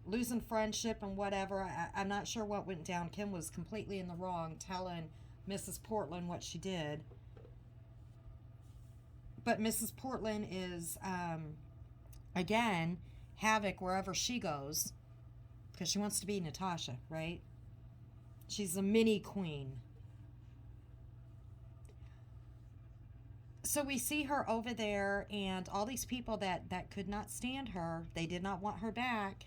losing friendship and whatever. I'm not sure what went down. Kim was completely in the wrong telling Mrs. Portland what she did, but Mrs. Portland is again havoc wherever she goes, because she wants to be Natasha, right? She's a mini queen. So we see her over there, and all these people that could not stand her, they did not want her back.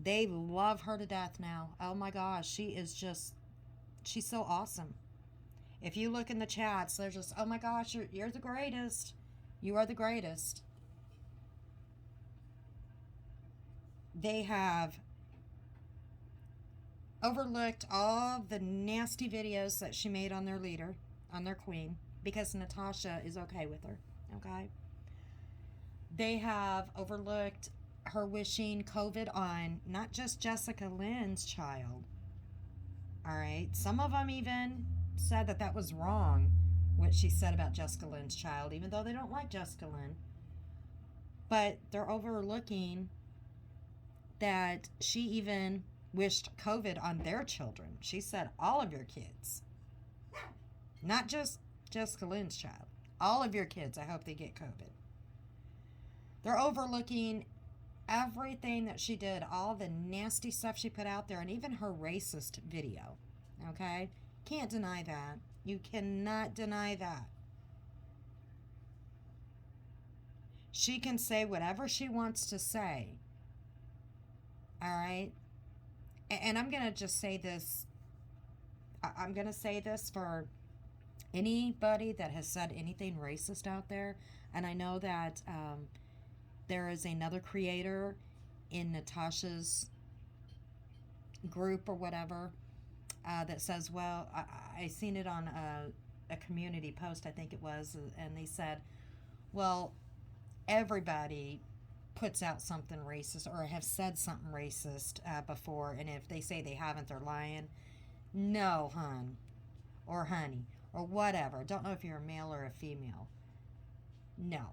They love her to death now. Oh my gosh, she's so awesome. If you look in the chats, they're just, oh my gosh, you're the greatest. You are the greatest. They have overlooked all the nasty videos that she made on their leader, on their queen, because Natasha is okay with her, okay? They have overlooked her wishing COVID on not just Jessica Lynn's child, all right? Some of them even said that was wrong, what she said about Jessica Lynn's child, even though they don't like Jessica Lynn. But they're overlooking that she even wished COVID on their children. She said all of your kids, not just Jessica Lynn's child. All of your kids, I hope they get COVID. They're overlooking everything that she did, all the nasty stuff she put out there, and even her racist video, okay? Can't deny that. You cannot deny that. She can say whatever she wants to say, all right? And I'm going to just say this. I'm going to say this for anybody that has said anything racist out there. And I know that there is another creator in Natasha's group or whatever that says, well, I seen it on a community post, I think it was, and they said, well, everybody puts out something racist or have said something racist before, and if they say they haven't, they're lying. No, hun, or honey, or whatever. Don't know if you're a male or a female. No.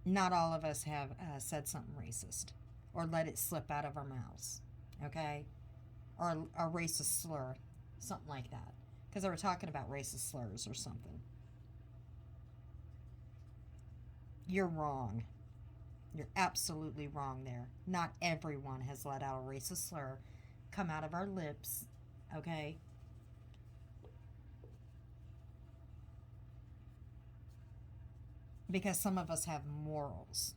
Not all of us have said something racist or let it slip out of our mouths, okay? Or a racist slur, something like that. Because they were talking about racist slurs or something. You're wrong. You're absolutely wrong there. Not everyone has let out a racist slur come out of our lips, okay? Because some of us have morals.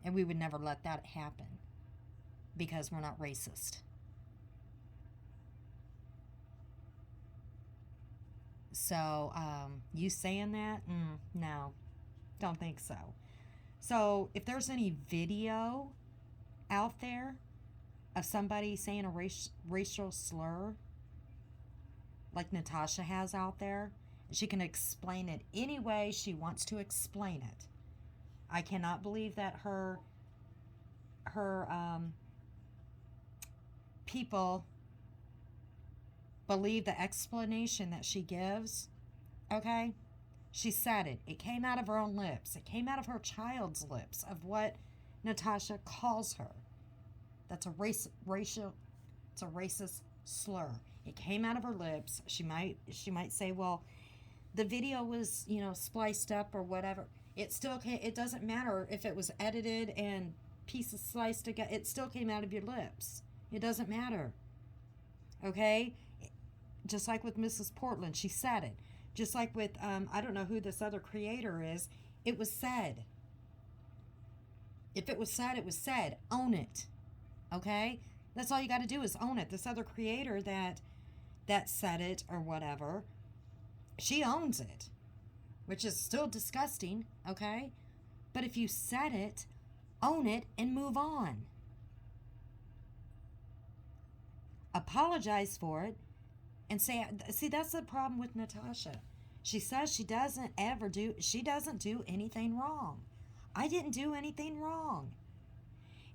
And we would never let that happen because we're not racist. So, you saying that? No, don't think so. So, if there's any video out there of somebody saying a racial slur, like Natasha has out there, She can explain it any way she wants to explain it. I cannot believe that her people believe the explanation that she gives. Okay? She said it. It came out of her own lips. It came out of her child's lips of what Natasha calls her. That's a it's a racist slur. It came out of her lips. She might say, well, the video was, spliced up or whatever. It doesn't matter if it was edited and pieces sliced together. It still came out of your lips. It doesn't matter. Okay? Just like with Mrs. Portland, she said it. Just like with, I don't know who this other creator is, it was said. If it was said, it was said. Own it. Okay? That's all you got to do is own it. This other creator that said it or whatever, she owns it, which is still disgusting, okay? But if you said it, own it and move on. Apologize for it and say, see, that's the problem with Natasha. She says she doesn't do anything wrong. I didn't do anything wrong.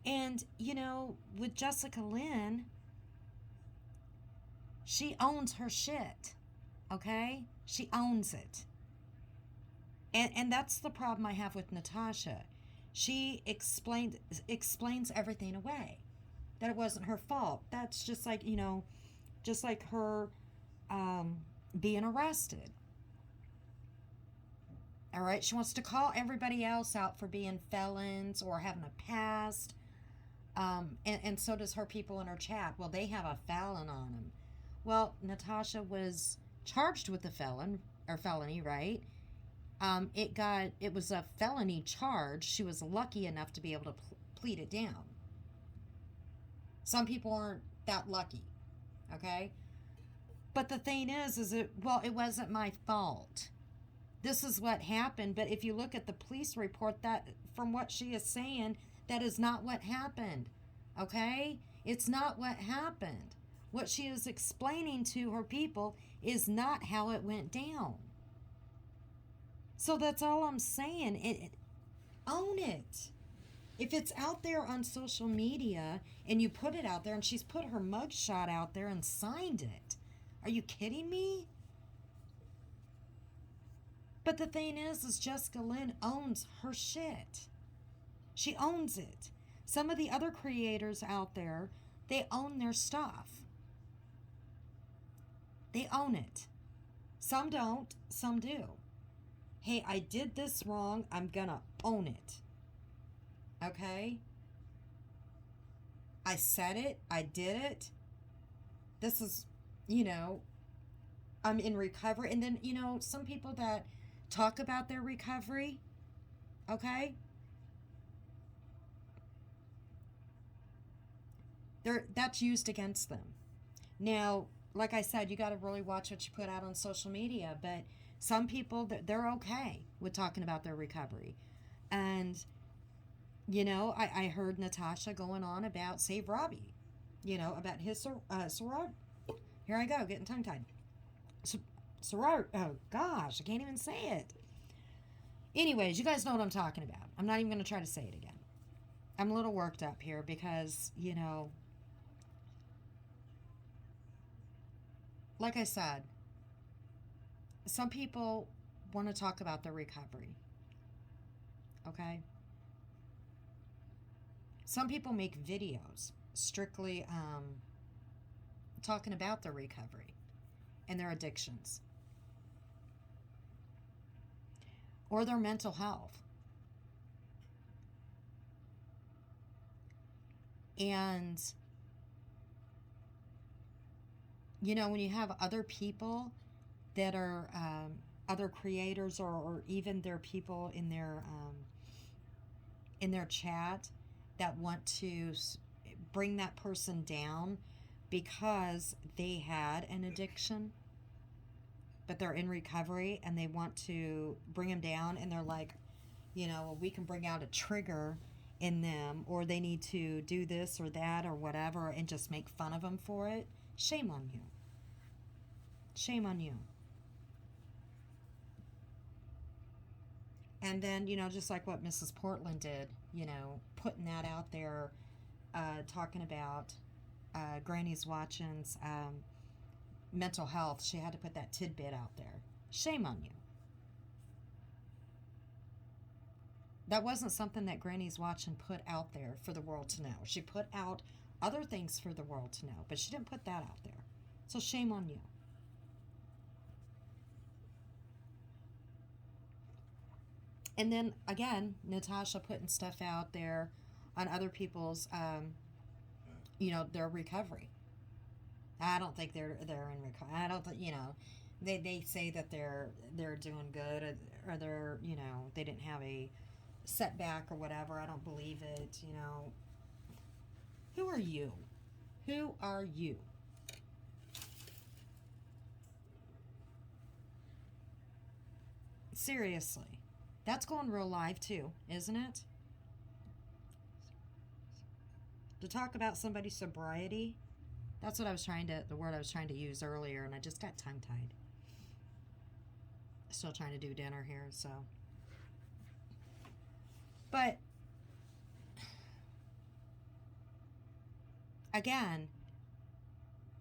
And, with Jessica Lynn, she owns her shit, okay? She owns it. And that's the problem I have with Natasha. She explains everything away, that it wasn't her fault. That's just like, just like her being arrested. All right, she wants to call everybody else out for being felons or having a past. And so does her people in her chat. Well, they have a felon on them. Well, Natasha was charged with a felony, right? It was a felony charge. She was lucky enough to be able to plead it down. Some people aren't that lucky, okay? But the thing is it wasn't my fault. This is what happened. But if you look at the police report, that from what she is saying, that is not what happened, okay? It's not what happened. What she is explaining to her people is not how it went down. So that's all I'm saying. Own it. If it's out there on social media and you put it out there, and she's put her mugshot out there and signed it. Are you kidding me? But the thing is Jessica Lynn owns her shit. She owns it. Some of the other creators out there, they own their stuff. They own it. Some don't, some do. Hey, I did this wrong. I'm gonna own it. Okay? I said it. I did it. This is, I'm in recovery. And then, some people that talk about their recovery, okay? That's used against them. Now, like I said, you got to really watch what you put out on social media, but some people, they're okay with talking about their recovery. And, I heard Natasha going on about Save Robbie, about his sorority. Here I go, getting tongue-tied. Sorority. Oh, gosh, I can't even say it. Anyways, you guys know what I'm talking about. I'm not even going to try to say it again. I'm a little worked up here because, like I said, some people want to talk about their recovery. Okay? Some people make videos strictly talking about their recovery and their addictions or their mental health. And when you have other people that are other creators or even their people in their chat that want to bring that person down because they had an addiction, but they're in recovery and they want to bring them down, and they're like, we can bring out a trigger in them, or they need to do this or that or whatever, and just make fun of them for it. Shame on you. Shame on you. And then, just like what Mrs. Portland did, putting that out there, talking about Granny's Watching's mental health. She had to put that tidbit out there. Shame on you. That wasn't something that Granny's Watching put out there for the world to know. She put out other things for the world to know, but she didn't put that out there. So shame on you. And then again, Natasha putting stuff out there on other people's, their recovery. I don't think they're in recovery. I don't think, they say that they're doing good, or they're, they didn't have a setback or whatever. I don't believe it. Who are you? Who are you? Seriously. That's going real live too, isn't it? To talk about somebody's sobriety, that's what the word I was trying to use earlier, and I just got tongue-tied. Still trying to do dinner here, so. But, again,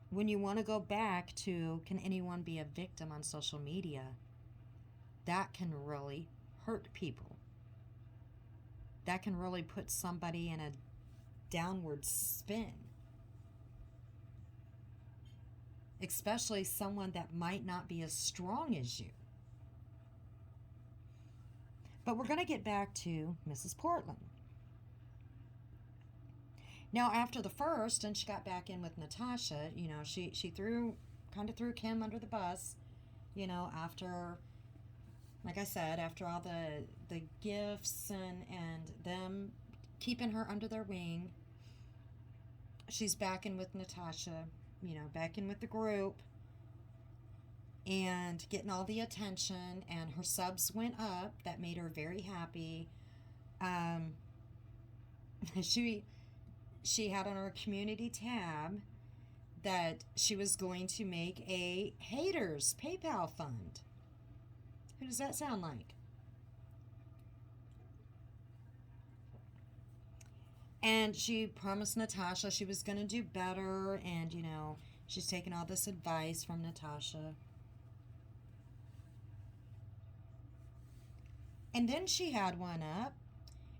when you want to go back to, can anyone be a victim on social media, that can really hurt people. That can really put somebody in a downward spin. Especially someone that might not be as strong as you. But we're going to get back to Mrs. Portland. Now, after the first, and she got back in with Natasha, she threw Kim under the bus, after, like I said, after all the gifts and them keeping her under their wing. She's back in with Natasha, back in with the group, and getting all the attention, and her subs went up. That made her very happy. She had on her community tab that she was going to make a haters PayPal fund. Who does that sound like? And she promised Natasha she was going to do better, and, she's taking all this advice from Natasha. And then she had one up,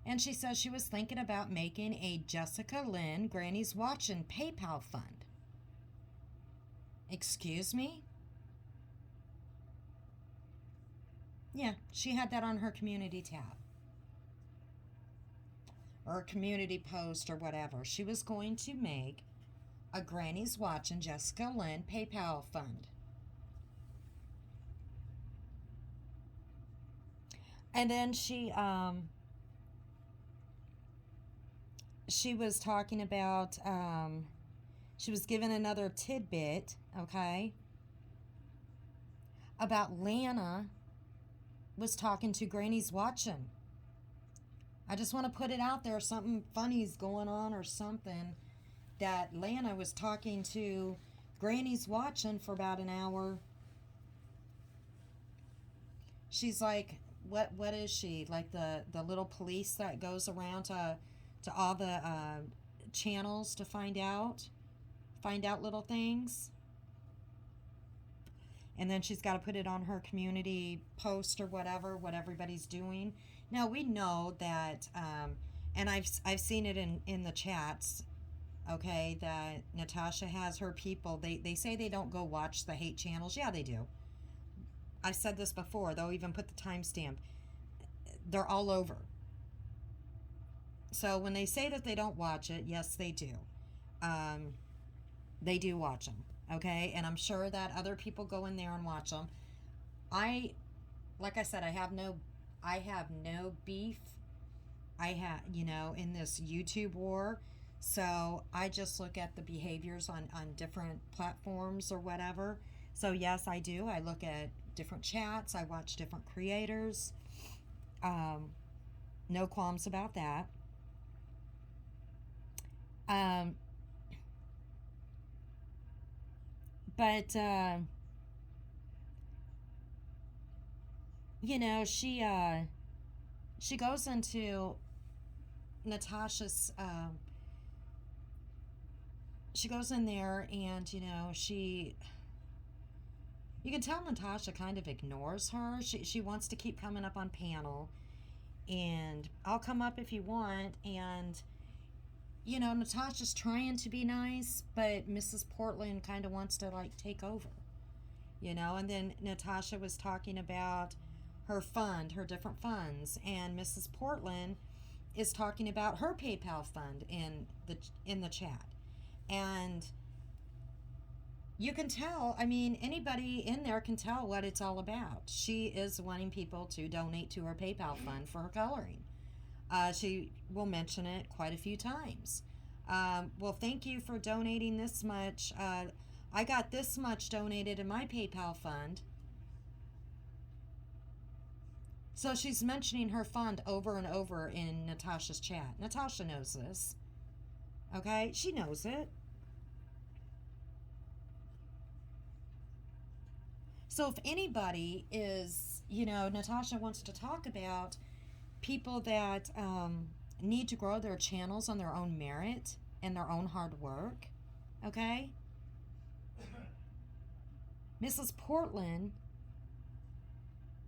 and she says she was thinking about making a Jessica Lynn Granny's Watching PayPal fund. Excuse me? Yeah, she had that on her community tab. Or a community post or whatever. She was going to make a Granny's Watching Jessica Lynn PayPal fund. And then she was talking about, she was given another tidbit, okay, about Lana was talking to Granny's Watching. I just want to put it out there, something funny's going on or something, that Lana was talking to Granny's Watching for about an hour. She's like, what is she? Like the little police that goes around to all the channels to find out little things? And then she's got to put it on her community post or whatever, what everybody's doing. Now, we know that, and I've seen it in the chats, okay, that Natasha has her people. They say they don't go watch the hate channels. Yeah, they do. I've said this before. They'll even put the timestamp. They're all over. So when they say that they don't watch it, yes, they do. They do watch them, okay? And I'm sure that other people go in there and watch them. Like I said, I have no beef. In this YouTube war. So I just look at the behaviors on different platforms or whatever. So yes, I do. I look at different chats. I watch different creators. No qualms about that. But she she goes into Natasha's, she goes in there and, you can tell Natasha kind of ignores her. She wants to keep coming up on panel, and I'll come up if you want. And, Natasha's trying to be nice, but Mrs. Portland kind of wants to, like, take over, And then Natasha was talking about her fund, her different funds, and Mrs. Portland is talking about her PayPal fund in the chat. And you can tell, anybody in there can tell what it's all about. She is wanting people to donate to her PayPal fund for her coloring. She will mention it quite a few times. Well, thank you for donating this much. I got this much donated in my PayPal fund. So she's mentioning her fund over and over in Natasha's chat. Natasha knows this. Okay? She knows it. So if anybody is, Natasha wants to talk about people that need to grow their channels on their own merit and their own hard work, okay? Mrs. Portland,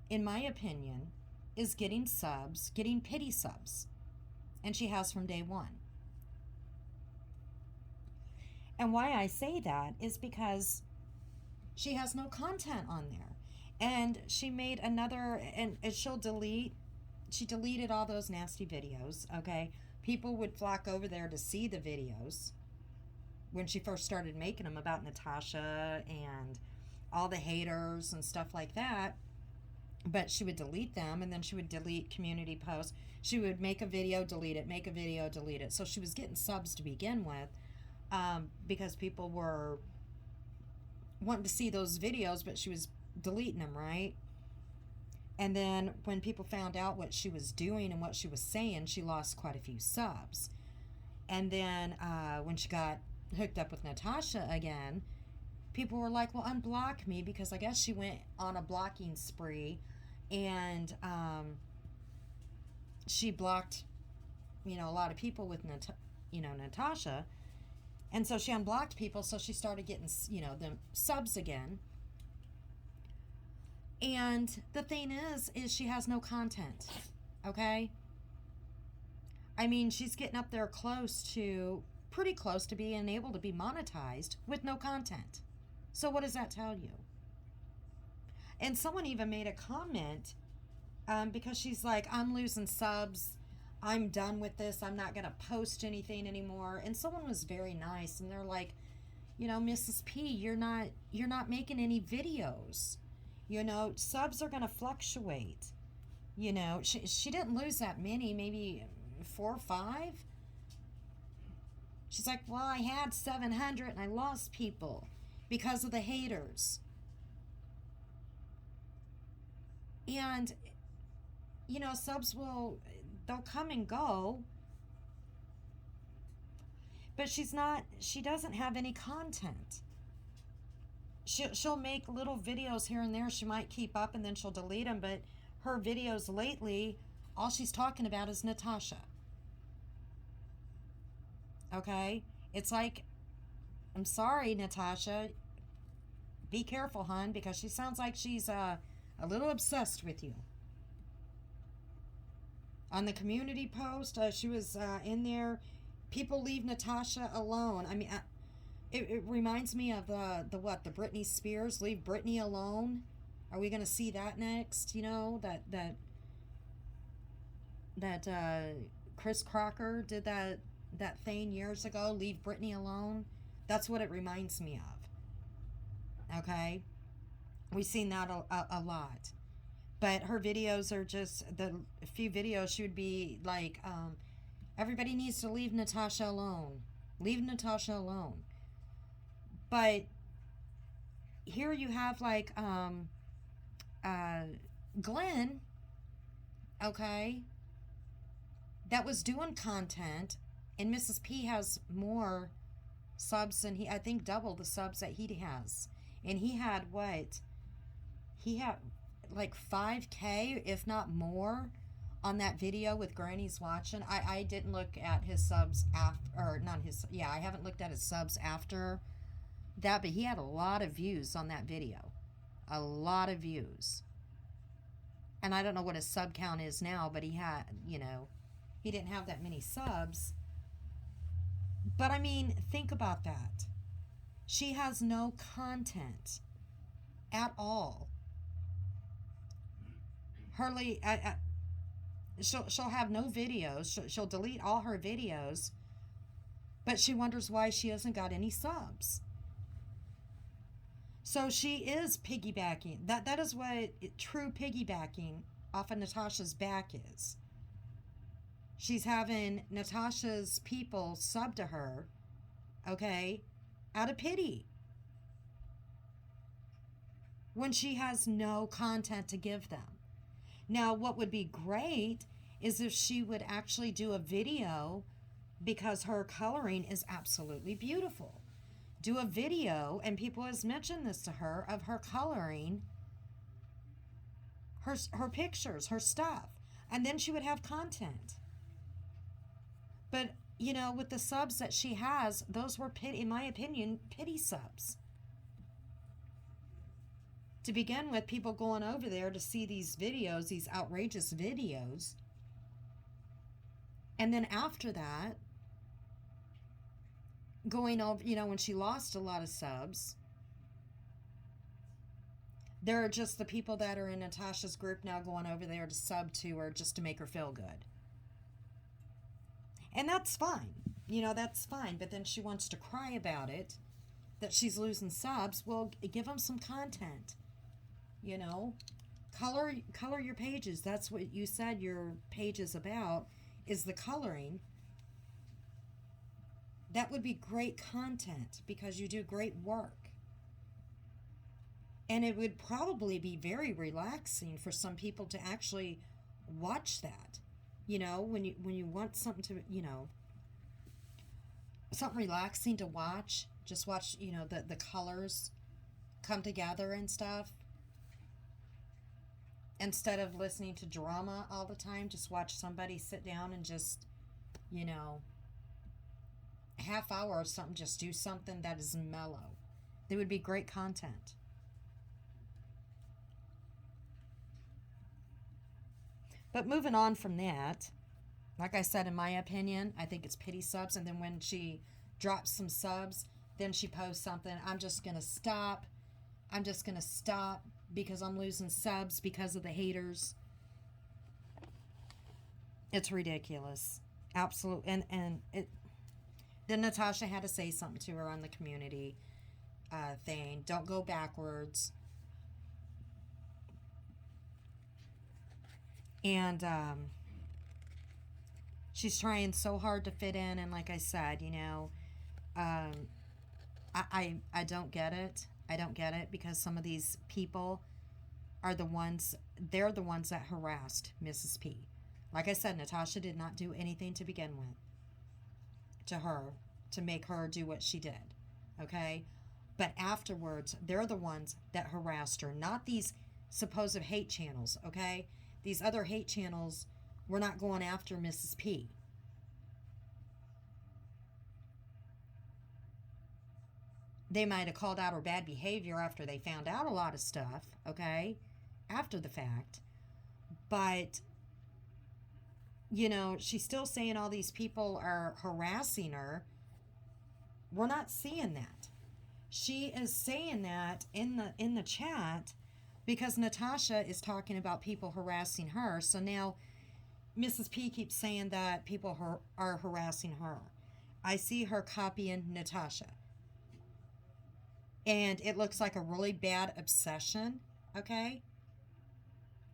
in my opinion, is getting subs, getting pity subs, and she has from day one. And why I say that is because she has no content on there. And she made another, and she deleted all those nasty videos, okay? People would flock over there to see the videos when she first started making them about Natasha and all the haters and stuff like that. But she would delete them, and then she would delete community posts. She would make a video, delete it, make a video, delete it. So she was getting subs to begin with, because people were wanting to see those videos, but she was deleting them, right? And then when people found out what she was doing and what she was saying, she lost quite a few subs. And then when she got hooked up with Natasha again, people were like, well, unblock me, because I guess she went on a blocking spree, and she blocked, a lot of people with Natasha. And so she unblocked people, so she started getting, the subs again. And the thing is she has no content, okay? She's getting up there pretty close to being able to be monetized with no content. So what does that tell you? And someone even made a comment, because she's like, I'm losing subs. I'm done with this. I'm not going to post anything anymore. And someone was very nice, and they're like, Mrs. P, you're not making any videos. Subs are going to fluctuate. She didn't lose that many, maybe 4 or 5. She's like, well, I had 700 and I lost people because of the haters. And, subs they'll come and go, but she doesn't have any content. She'll make little videos here and there. She might keep up, and then she'll delete them, but her videos lately, all she's talking about is Natasha. Okay? It's like, I'm sorry, Natasha. Be careful, hon, because she sounds like she's a little obsessed with you. On the community post, she was in there, people leave Natasha alone. It reminds me of the Britney Spears, leave Britney alone. Are we going to see that next? That Chris Crocker did that thing years ago, leave Britney alone. That's what it reminds me of. Okay? We've seen that a lot. But her videos are just, the few videos she would be like, everybody needs to leave Natasha alone. Leave Natasha alone. But here you have like Glenn, okay, that was doing content, and Mrs. P has more subs than I think double the subs that he has. And he had what? He had like 5K, if not more, on that video with Granny's watching. I didn't look at his subs after, or not his, yeah, I haven't looked at his subs after that, but he had a lot of views on that video. A lot of views. And I don't know what his sub count is now, but he had, you know, he didn't have that many subs. But I mean, think about that. She has no content at all. Hardly, she'll have no videos. She'll delete all her videos, but she wonders why she hasn't got any subs. So she is piggybacking. That is what true piggybacking off of Natasha's back is. She's having Natasha's people sub to her, okay, out of pity, when she has no content to give them. Now, what would be great is if she would actually do a video, because her coloring is absolutely beautiful. Do a video, and people has mentioned this to her, of her coloring her pictures, her stuff, and then she would have content. But, you know, with the subs that she has, those were, in my opinion, pity subs. To begin with, people going over there to see these videos, these outrageous videos. And then after that, going over, you know, when she lost a lot of subs, there are just the people that are in Natasha's group now going over there to sub to her just to make her feel good. And that's fine. You know, that's fine. But then she wants to cry about it, that she's losing subs. Well, give them some content. You know, color your pages. That's what you said your page is about, is the coloring. That would be great content because you do great work. And it would probably be very relaxing for some people to actually watch that. You know, when you want something to, you know, something relaxing to watch, just watch, you know, the colors come together and stuff. Instead of listening to drama all the time, just watch somebody sit down and just, you know, a half hour or something, just do something that is mellow. There would be great content. But moving on from that, like I said, in my opinion, I think it's pity subs. And then when she drops some subs, then she posts something, I'm just going to stop. I'm just going to stop because I'm losing subs because of the haters. It's ridiculous. Absolute. And it. Then Natasha had to say something to her on the community thing. Don't go backwards. And she's trying so hard to fit in. And like I said, you know, I don't get it. I don't get it because some of these people are the ones, they're the ones that harassed Mrs. P. Like I said, Natasha did not do anything to begin with to her to make her do what she did. Okay? But afterwards, they're the ones that harassed her, not these supposed hate channels. Okay? These other hate channels were not going after Mrs. P. They might have called out her bad behavior after they found out a lot of stuff, okay, after the fact. But, you know, she's still saying all these people are harassing her. We're not seeing that. She is saying that in the chat because Natasha is talking about people harassing her. So now Mrs. P keeps saying that people are harassing her. I see her copying Natasha. And it looks like a really bad obsession, okay,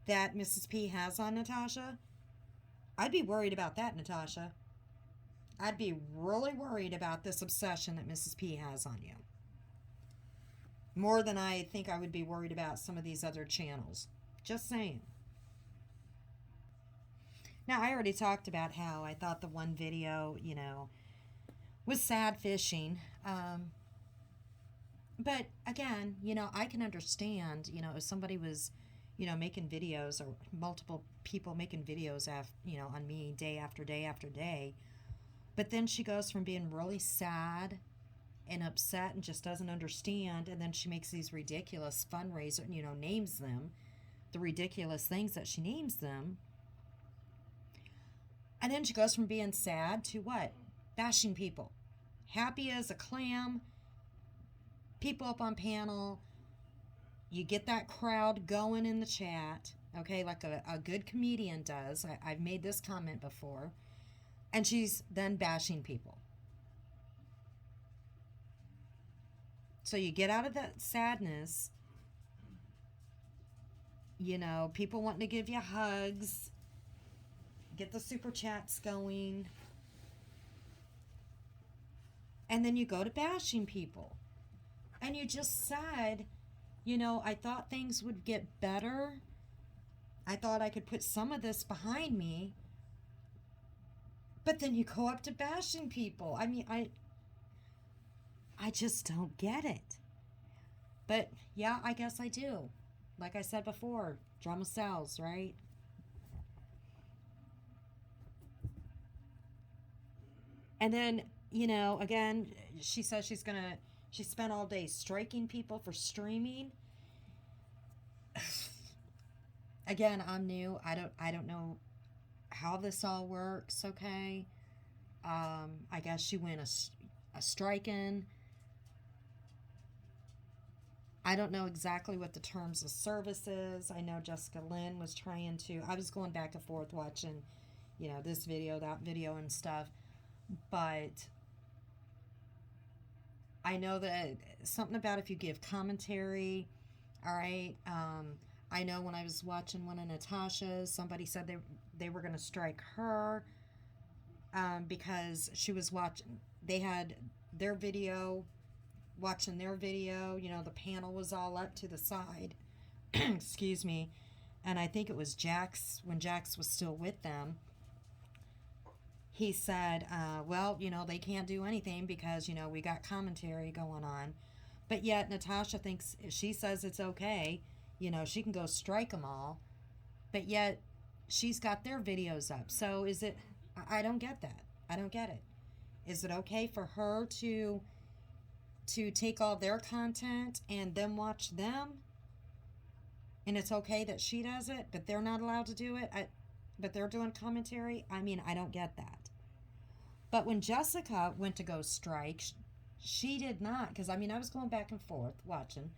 that Mrs. P has on Natasha. I'd be worried about that, Natasha. I'd be really worried about this obsession that Mrs. P has on you. More than I think I would be worried about some of these other channels. Just saying. Now, I already talked about how I thought the one video, you know, was sad fishing. But again, you know, I can understand, you know, if somebody was, making videos, or multiple people making videos on me day after day after day. But then she goes from being really sad and upset and just doesn't understand, and then she makes these ridiculous fundraiser, names them, the ridiculous things that she names them. And then she goes from being sad to what? Bashing people. Happy as a clam, people up on panel. You get that crowd going in the chat, okay, like a good comedian does. I've made this comment before. And she's then bashing people. So you get out of that sadness, people wanting to give you hugs, get the super chats going, and then you go to bashing people. And you just said, I thought things would get better. I thought I could put some of this behind me. But then you go up to bashing people. I mean, I just don't get it. But yeah, I guess I do. Like I said before, drama sells, right? And then, again, she says she spent all day striking people for streaming. Again, I'm new. I don't know how this all works, okay? I guess she went a striking. I don't know exactly what the terms of service is. I know Jessica Lynn was trying to, I was going back and forth watching, this video, that video and stuff. But I know that something about if you give commentary, all right. I know when I was watching one of Natasha's, somebody said they were going to strike her because she was watching, they had their video, watching their video, the panel was all up to the side, excuse me, and I think it was Jax, when Jax was still with them, he said, well, they can't do anything because, we got commentary going on. But yet Natasha thinks, she says it's okay, she can go strike them all. But yet she's got their videos up. So is it, I don't get that. I don't get it. Is it okay for her to take all their content and then watch them? And it's okay that she does it, but they're not allowed to do it? But they're doing commentary? I mean, I don't get that. But when Jessica went to go strike, she did not, because I was going back and forth watching.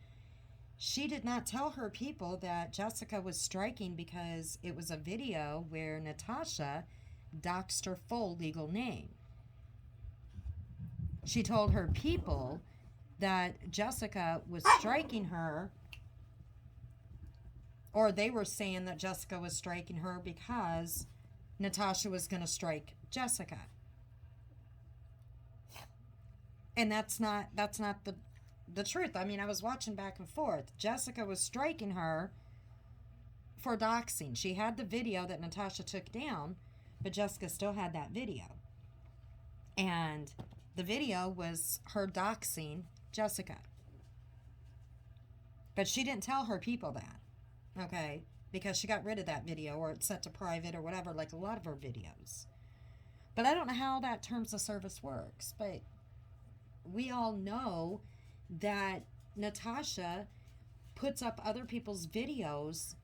She did not tell her people that Jessica was striking because it was a video where Natasha doxed her full legal name. She told her people that Jessica was striking her, or they were saying that Jessica was striking her because Natasha was going to strike Jessica. And that's not the truth. I was watching back and forth. Jessica was striking her for doxing. She had the video that Natasha took down, but Jessica still had that video. And the video was her doxing Jessica. But she didn't tell her people that, okay? Because she got rid of that video, or it's set to private or whatever, like a lot of her videos. But I don't know how that terms of service works, but we all know that Natasha puts up other people's videos.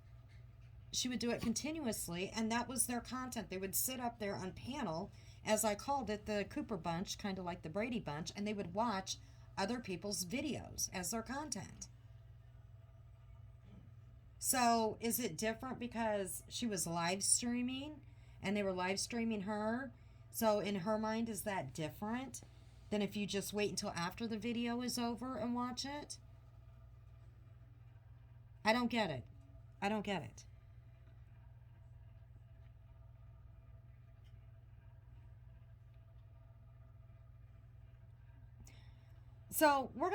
She would do it continuously, and that was their content. They would sit up there on panel, as I called it, the Cooper bunch, kind of like the Brady bunch, and they would watch other people's videos as their content. So is it different because she was live streaming and they were live streaming her? So in her mind, is that different than if you just wait until after the video is over and watch it? I don't get it. I don't get it. So we're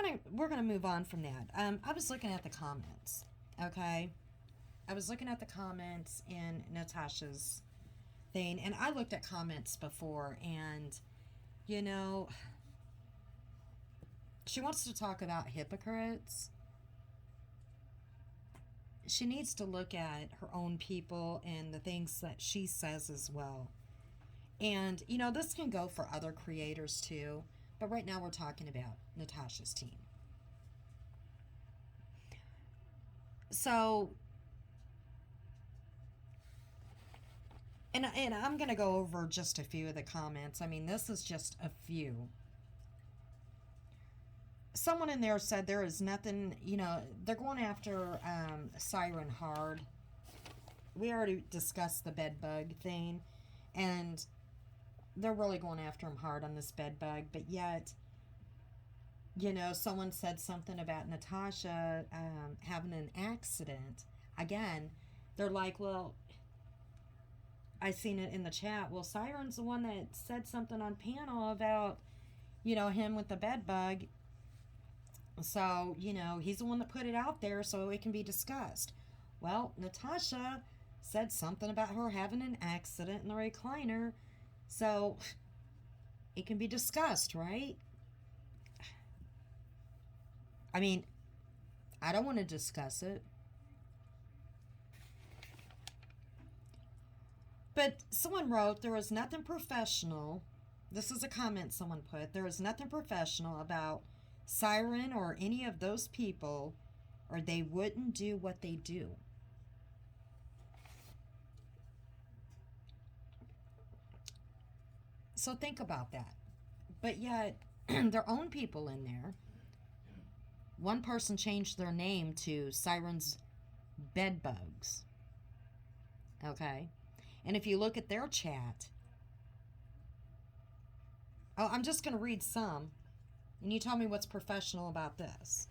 gonna move on from that. I was looking at the comments. Okay, I was looking at the comments in Natasha's thing, and I looked at comments before, and she wants to talk about hypocrites. she needs to look at her own people and the things that she says as well. And, this can go for other creators too, but right now we're talking about Natasha's team. So, and I'm going to go over just a few of the comments. I mean, this is just a few. Someone in there said there is nothing, they're going after Siren hard. We already discussed the bed bug thing, and they're really going after him hard on this bed bug, but yet, someone said something about Natasha having an accident. Again, they're like, well, I seen it in the chat. Well, Siren's the one that said something on panel about, him with the bed bug. So, he's the one that put it out there so it can be discussed. Well, Natasha said something about her having an accident in the recliner, so it can be discussed, right? I mean, I don't want to discuss it. But someone wrote, there is nothing professional. This is a comment someone put. There is nothing professional about Siren or any of those people, or they wouldn't do what they do. So think about that. But yet, their own people in there. One person changed their name to Siren's Bedbugs. Okay? And if you look at their chat, I'm just going to read some, and you tell me what's professional about this.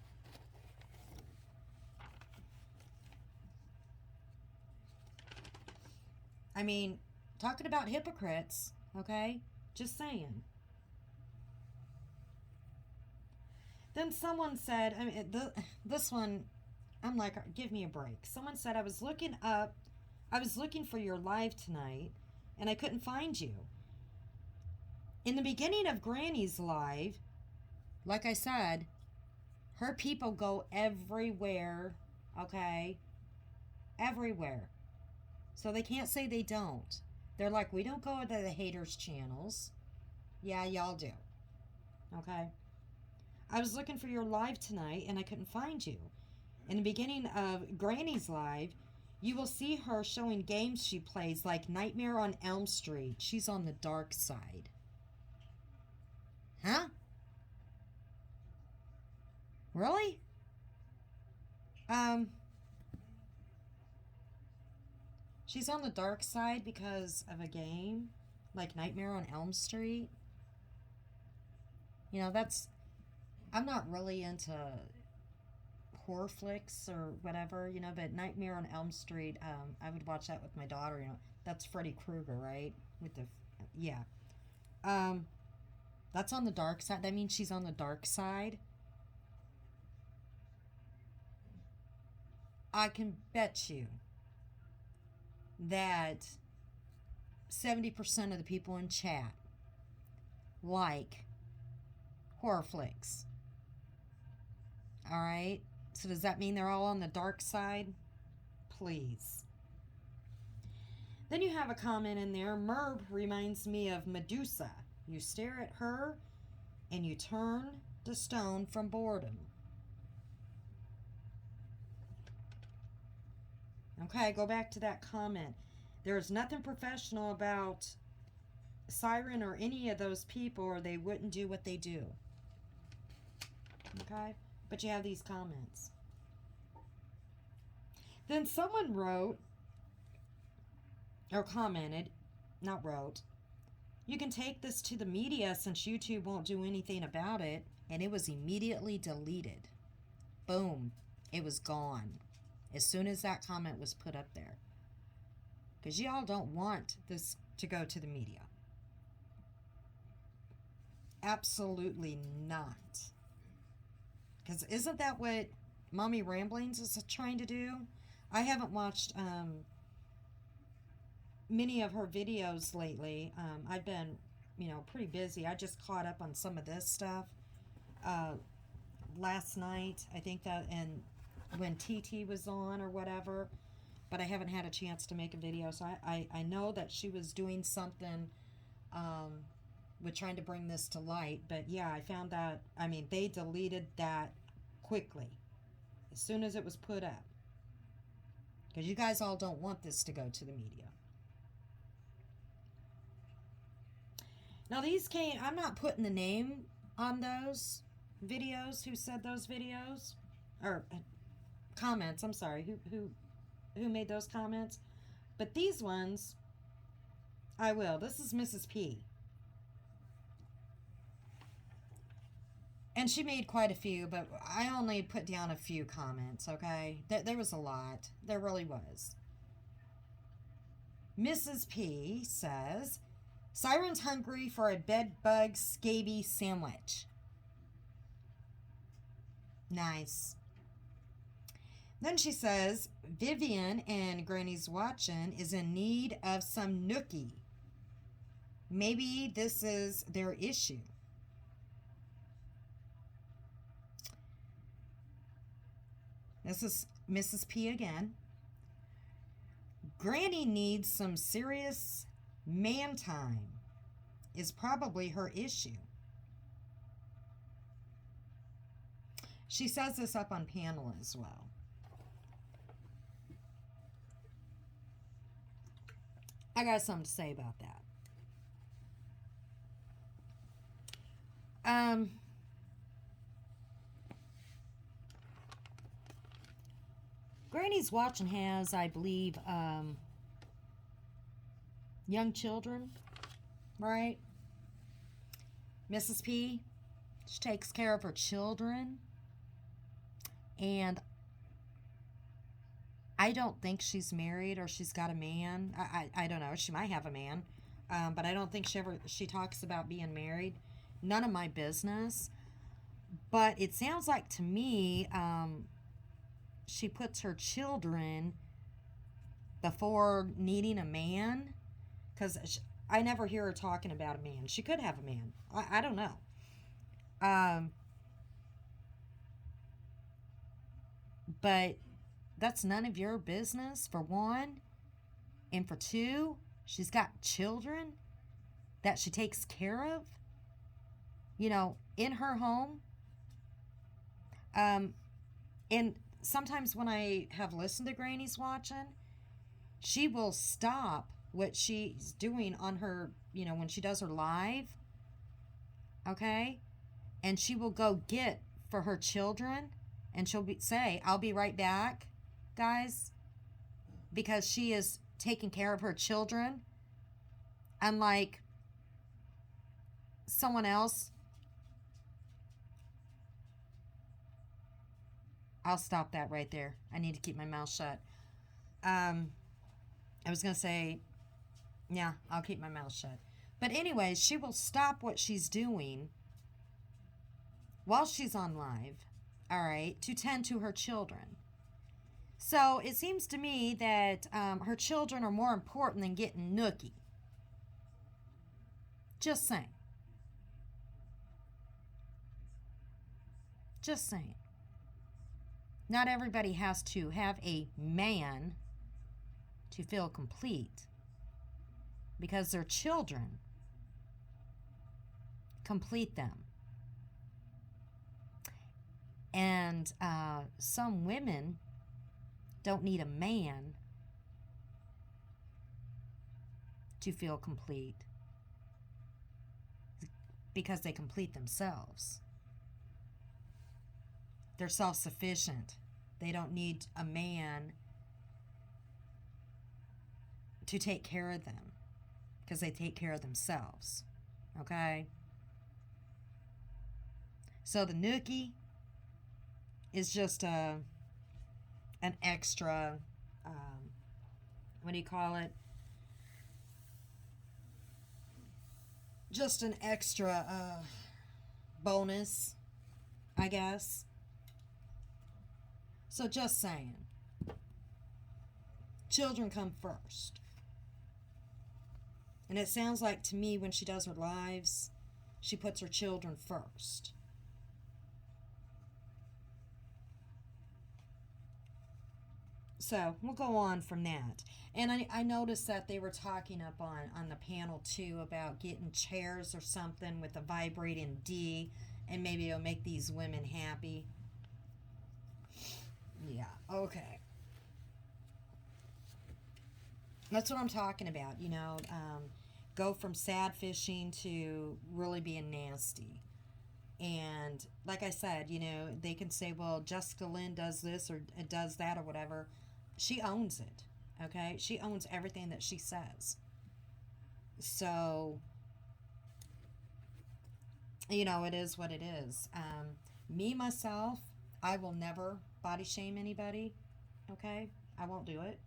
I mean, talking about hypocrites, okay? Just saying. Then someone said, I mean, this one, I'm like, give me a break. Someone said, I was looking for your live tonight, and I couldn't find you. In the beginning of Granny's live, like I said, her people go everywhere, okay? Everywhere. So they can't say they don't. They're like, we don't go to the haters' channels. Yeah, y'all do. Okay? I was looking for your live tonight, and I couldn't find you. In the beginning of Granny's live, you will see her showing games she plays like Nightmare on Elm Street. She's on the dark side. Huh? Really? She's on the dark side because of a game like Nightmare on Elm Street. I'm not really into horror flicks or whatever, but Nightmare on Elm Street, I would watch that with my daughter, that's Freddy Krueger, right? Yeah. That's on the dark side. That means she's on the dark side. I can bet you that 70% of the people in chat like horror flicks. All right? So does that mean they're all on the dark side? Please. Then you have a comment in there. Merb reminds me of Medusa. You stare at her and you turn to stone from boredom. Okay, go back to that comment. There is nothing professional about Siren or any of those people, or they wouldn't do what they do. Okay? But you have these comments. Then someone wrote, or commented, not wrote, you can take this to the media since YouTube won't do anything about it, and it was immediately deleted. Boom. It was gone as soon as that comment was put up there. Because y'all don't want this to go to the media. Absolutely not. Because isn't that what Mommy Ramblings is trying to do? I haven't watched many of her videos lately. I've been, pretty busy. I just caught up on some of this stuff last night. I think that, and when TT was on or whatever, but I haven't had a chance to make a video. So I know that she was doing something with trying to bring this to light. But yeah, I found that, I mean, they deleted that quickly as soon as it was put up. Because you guys all don't want this to go to the media. Now these came, I'm not putting the name on those videos, who said those videos, or comments, I'm sorry, who made those comments. But these ones, I will. This is Mrs. P. And she made quite a few, but I only put down a few comments, okay? There was a lot. There really was. Mrs. P says, Siren's hungry for a bedbug scabies sandwich. Nice. Then she says, Vivian and Granny's Watching is in need of some nookie. Maybe this is their issue. This is Mrs. P again. Granny needs some serious man time is probably her issue. She says this up on panel as well. I got something to say about that. Granny's Watching has, I believe, young children, right? Mrs. P, she takes care of her children. And I don't think she's married or she's got a man. I don't know. She might have a man. But I don't think she talks about being married. None of my business. But it sounds like to me, she puts her children before needing a man. Because I never hear her talking about a man. She could have a man. I don't know. But that's none of your business, for one. And for two, she's got children that she takes care of, in her home. And sometimes when I have listened to Granny's Watching, she will stop what she's doing on her, when she does her live, okay? And she will go get for her children, and she'll say, I'll be right back, guys, because she is taking care of her children, unlike someone else. I'll stop that right there. I need to keep my mouth shut. I was going to say, yeah, I'll keep my mouth shut. But anyways, she will stop what she's doing while she's on live, all right, to tend to her children. So it seems to me that her children are more important than getting nookie. Just saying. Just saying. Not everybody has to have a man to feel complete, because their children complete them. And some women don't need a man to feel complete, because they complete themselves. They're self-sufficient. They don't need a man to take care of them, because they take care of themselves. Okay? So the nookie is just an extra, what do you call it? Just an extra bonus, I guess. So just saying. Children come first. And it sounds like to me when she does her lives, she puts her children first. So we'll go on from that. And I noticed that they were talking up on the panel too about getting chairs or something with a vibrating D, and maybe it'll make these women happy. Yeah, okay. That's what I'm talking about, go from sad fishing to really being nasty. And like I said, they can say, well, Jessica Lynn does this or does that or whatever. She owns it, okay? She owns everything that she says. So, it is what it is. Me, myself, I will never body shame anybody, okay? I won't do it.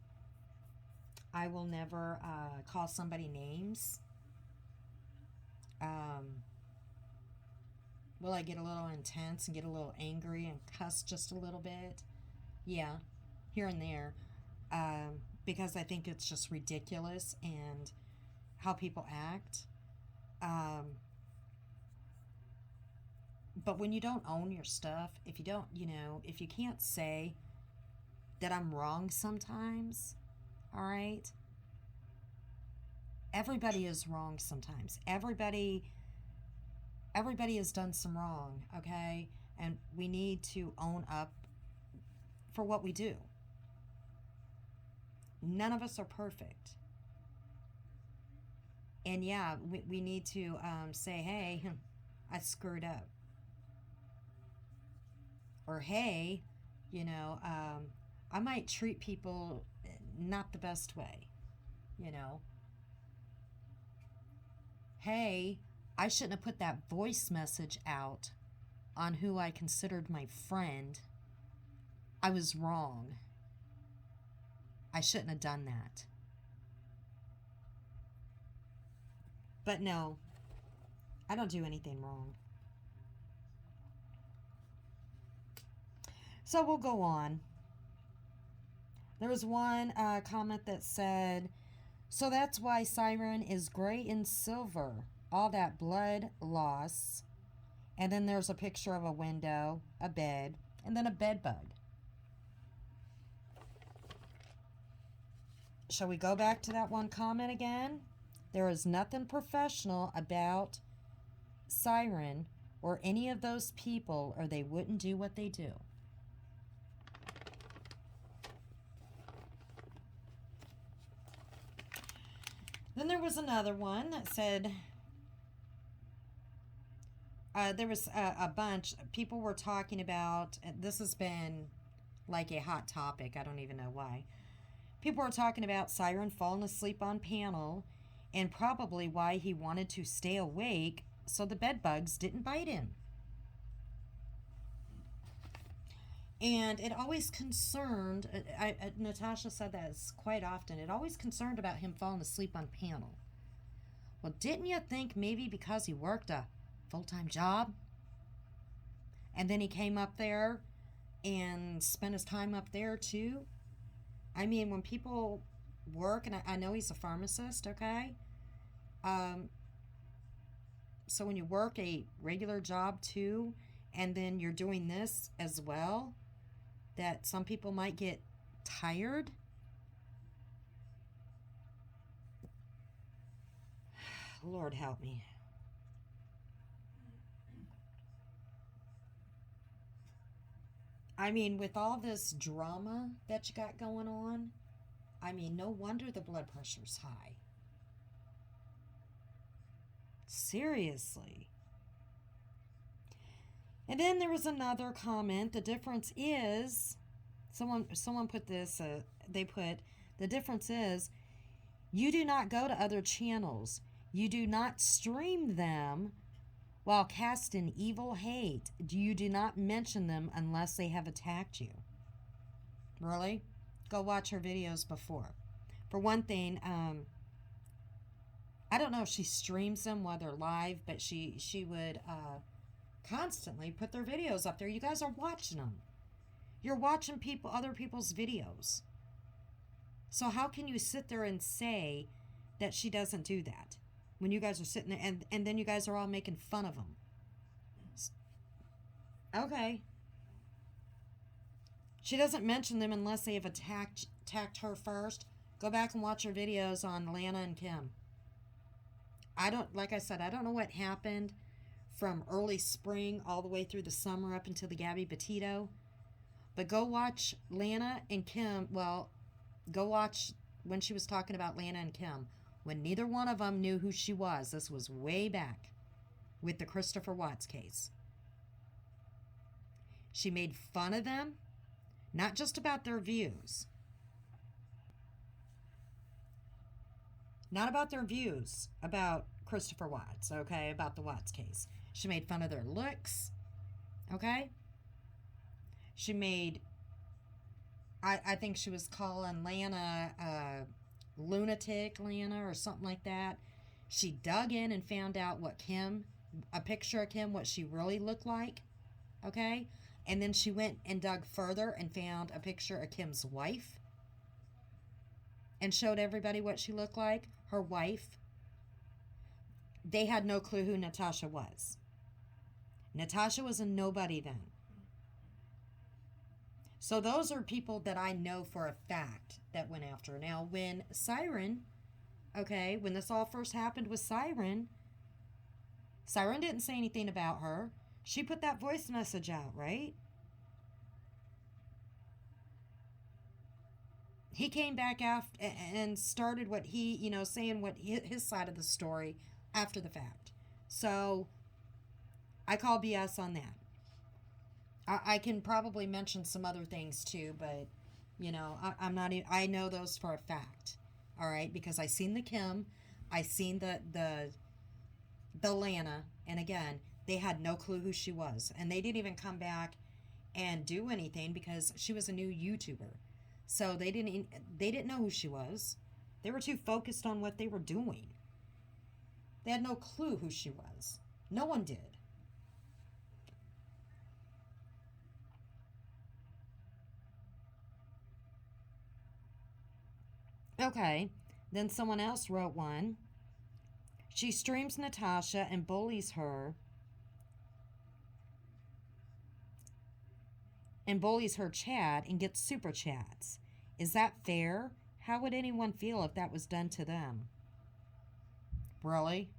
I will never call somebody names. Will I get a little intense and get a little angry and cuss just a little bit? Yeah, here and there. Because I think it's just ridiculous and how people act. But when you don't own your stuff, if you don't, if you can't say that I'm wrong sometimes, all right? Everybody is wrong sometimes. Everybody has done some wrong, okay? And we need to own up for what we do. None of us are perfect. And yeah, we need to say, hey, I screwed up. Or hey, I might treat people not the best way, Hey, I shouldn't have put that voice message out on who I considered my friend. I was wrong. I shouldn't have done that. But no, I don't do anything wrong. So we'll go on. There was one comment that said, so that's why Siren is gray and silver. All that blood loss. And then there's a picture of a window, a bed, and then a bed bug. Shall we go back to that one comment again? There is nothing professional about Siren or any of those people, or they wouldn't do what they do. Then there was another one that said, there was a bunch. People were talking about, this has been like a hot topic. I don't even know why. People were talking about Siren falling asleep on panel and probably why he wanted to stay awake so the bed bugs didn't bite him. And it always concerned, Natasha said that quite often, it always concerned about him falling asleep on panel. Well, didn't you think maybe because he worked a full-time job and then he came up there and spent his time up there too? I mean, when people work, and I know he's a pharmacist, okay? So when you work a regular job too, and then you're doing this as well, that some people might get tired. Lord help me. I mean, with all this drama that you got going on, I mean, no wonder the blood pressure's high. Seriously. And then there was another comment. The difference is, someone put this, they put, the difference is, you do not go to other channels. You do not stream them while casting evil hate. You do not mention them unless they have attacked you. Really? Go watch her videos before. For one thing, I don't know if she streams them while they're live, but she would constantly put their videos up there. You guys are watching them. You're watching other people's videos. So how can you sit there and say that she doesn't do that when you guys are sitting there and then you guys are all making fun of them? Okay. She doesn't mention them unless they have attacked attacked her first, go back and watch her videos on Lana and Kim. I don't, like I said, I don't know what happened from early spring all the way through the summer up until the Gabby Petito. But go watch Lana and Kim. Well, go watch when she was talking about Lana and Kim, when neither one of them knew who she was. This was way back with the Christopher Watts case. She made fun of them, not just about their views. Not about their views about Christopher Watts, okay? About the Watts case. She made fun of their looks, okay? She made, I think she was calling Lana lunatic Lana or something like that. She dug in and found out what Kim, a picture of Kim, what she really looked like, okay? And then she went and dug further and found a picture of Kim's wife and showed everybody what she looked like, her wife. They had no clue who Natasha was. Natasha was a nobody then. So those are people that I know for a fact that went after her. Now, when Siren, okay, when this all first happened with Siren didn't say anything about her. She put that voice message out, right? He came back after and started what he, saying what his side of the story after the fact. So I call BS on that. I can probably mention some other things too, but I'm not. I know those for a fact. All right, because I seen the Kim, I seen the Lana, and again, they had no clue who she was, and they didn't even come back and do anything because she was a new YouTuber, so they didn't know who she was. They were too focused on what they were doing. They had no clue who she was. No one did. Okay, then someone else wrote one. She streams Natasha and bullies her chat and gets super chats. Is that fair? How would anyone feel if that was done to them? Really?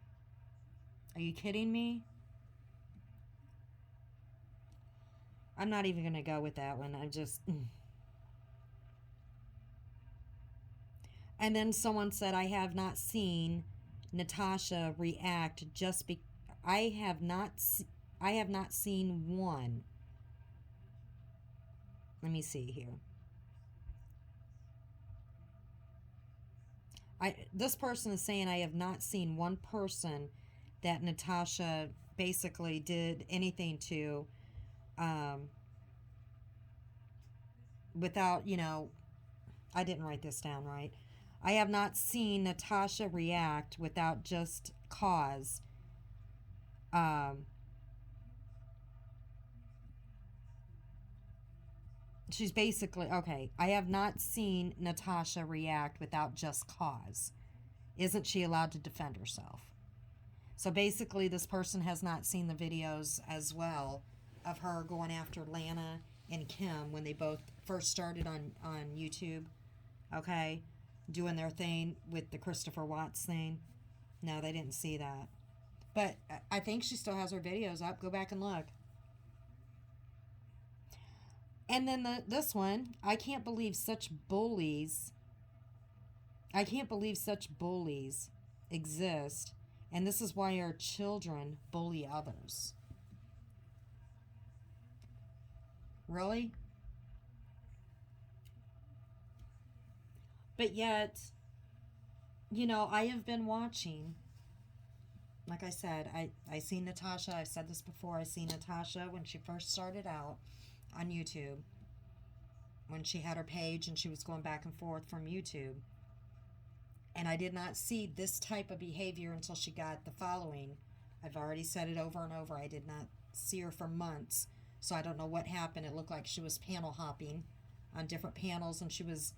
Are you kidding me? I'm not even going to go with that one. I'm just... And then someone said, I have not seen Natasha react just be... I have not seen one. Let me see here. This person is saying I have not seen one person that Natasha basically did anything to without, I didn't write this down right. I have not seen Natasha react without just cause. She's basically, okay, I have not seen Natasha react without just cause. Isn't she allowed to defend herself? So basically, this person has not seen the videos as well of her going after Lana and Kim when they both first started on YouTube, okay, doing their thing with the Christopher Watts thing. No, they didn't see that. But I think she still has her videos up. Go back and look. And then this one, I can't believe such bullies. I can't believe such bullies exist. And this is why our children bully others. Really? But yet, I have been watching. Like I said, I seen Natasha. I've said this before. I seen Natasha when she first started out on YouTube, when she had her page and she was going back and forth from YouTube. And I did not see this type of behavior until she got the following. I've already said it over and over. I did not see her for months, so I don't know what happened. It looked like she was panel hopping on different panels, and she was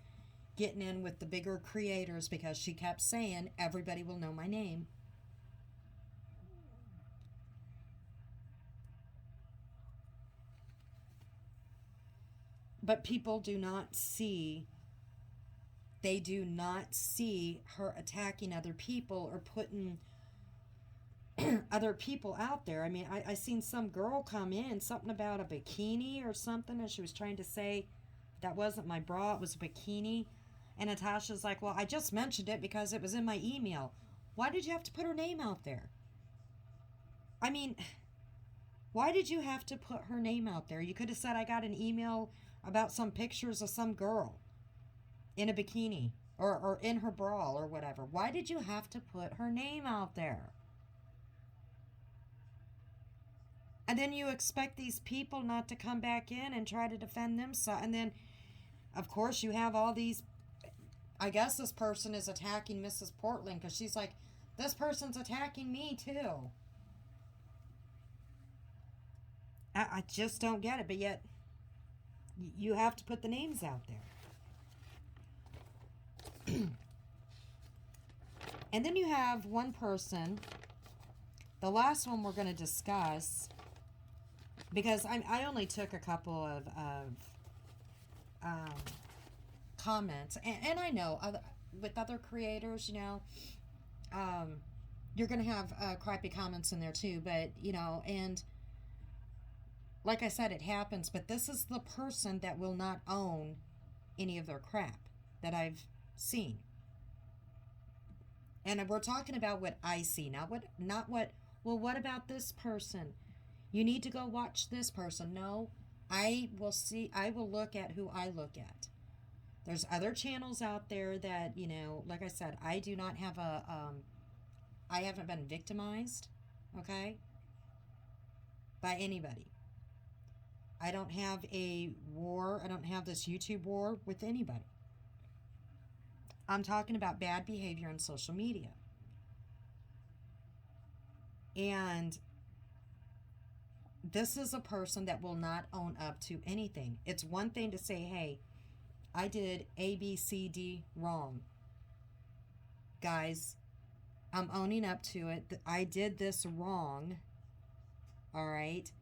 getting in with the bigger creators because she kept saying, everybody will know my name. But people do not see They do not see her attacking other people or putting other people out there. I mean, I seen some girl come in, something about a bikini or something, and she was trying to say that wasn't my bra, it was a bikini. And Natasha's like, well, I just mentioned it because it was in my email. Why did you have to put her name out there? I mean, why did you have to put her name out there? You could have said, I got an email about some pictures of some girl in a bikini or in her bra or whatever. Why did you have to put her name out there? And then you expect these people not to come back in and try to defend themselves. And then, of course, you have all these. I guess this person is attacking Mrs. Portland because she's like, this person's attacking me too. I just don't get it. But yet, you have to put the names out there. And then you have one person, the last one we're going to discuss, because I only took a couple of comments, and I know with other creators, you're going to have crappy comments in there too, but, and like I said, it happens, but this is the person that will not own any of their crap that I've seen. And we're talking about what I see, not what, well, what about this person? You need to go watch this person. No, I will look at who I look at. There's other channels out there that, like I said, I do not have I haven't been victimized, okay, by anybody. I don't have a war. I don't have this YouTube war with anybody. I'm talking about bad behavior on social media. And this is a person that will not own up to anything. It's one thing to say, hey, I did A, B, C, D wrong. Guys, I'm owning up to it. I did this wrong. All right.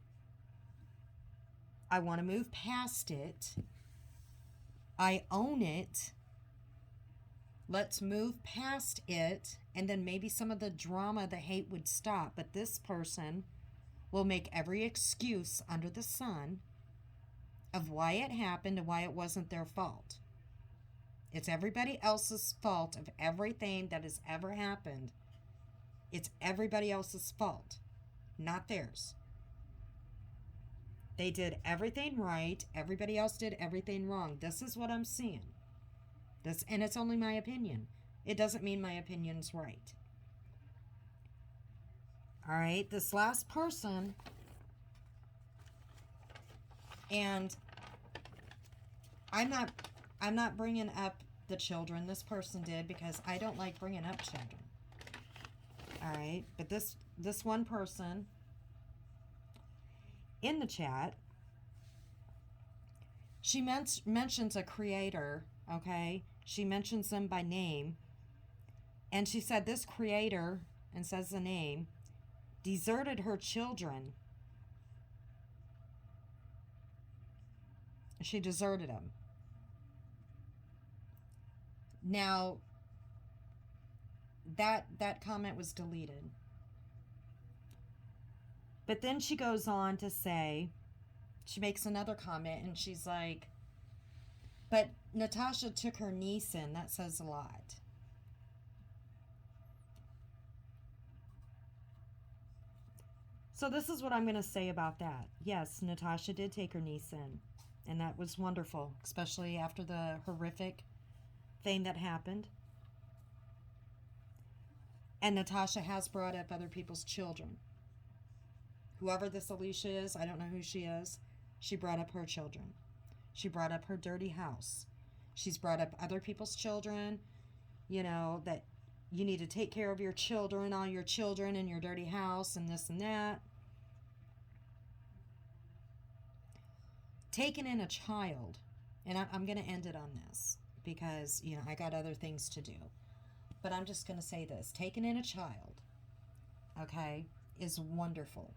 I want to move past it. I own it. Let's move past it. And then maybe some of the drama, the hate would stop. But this person will make every excuse under the sun of why it happened and why it wasn't their fault. It's everybody else's fault of everything that has ever happened. It's everybody else's fault, not theirs. They did everything right. Everybody else did everything wrong. This is what I'm seeing. And it's only my opinion. It doesn't mean my opinion's right. All right, this last person, and I'm not bringing up the children. This person did because I don't like bringing up children. All right, but this one person in the chat, she mentions a creator, okay? She mentions them by name, and she said this creator, and says the name, deserted her children. She deserted them. Now, that comment was deleted. But then she goes on to say, she makes another comment, and she's like, but Natasha took her niece in. That says a lot. So this is what I'm going to say about that. Yes, Natasha did take her niece in, and that was wonderful, especially after the horrific thing that happened. And Natasha has brought up other people's children. Whoever this Alicia is, I don't know who she is, she brought up her children. She brought up her dirty house. She's brought up other people's children, that you need to take care of your children, all your children in your dirty house, and this and that. Taking in a child, and I'm going to end it on this because, I got other things to do. But I'm just going to say this. Taking in a child, okay, is wonderful.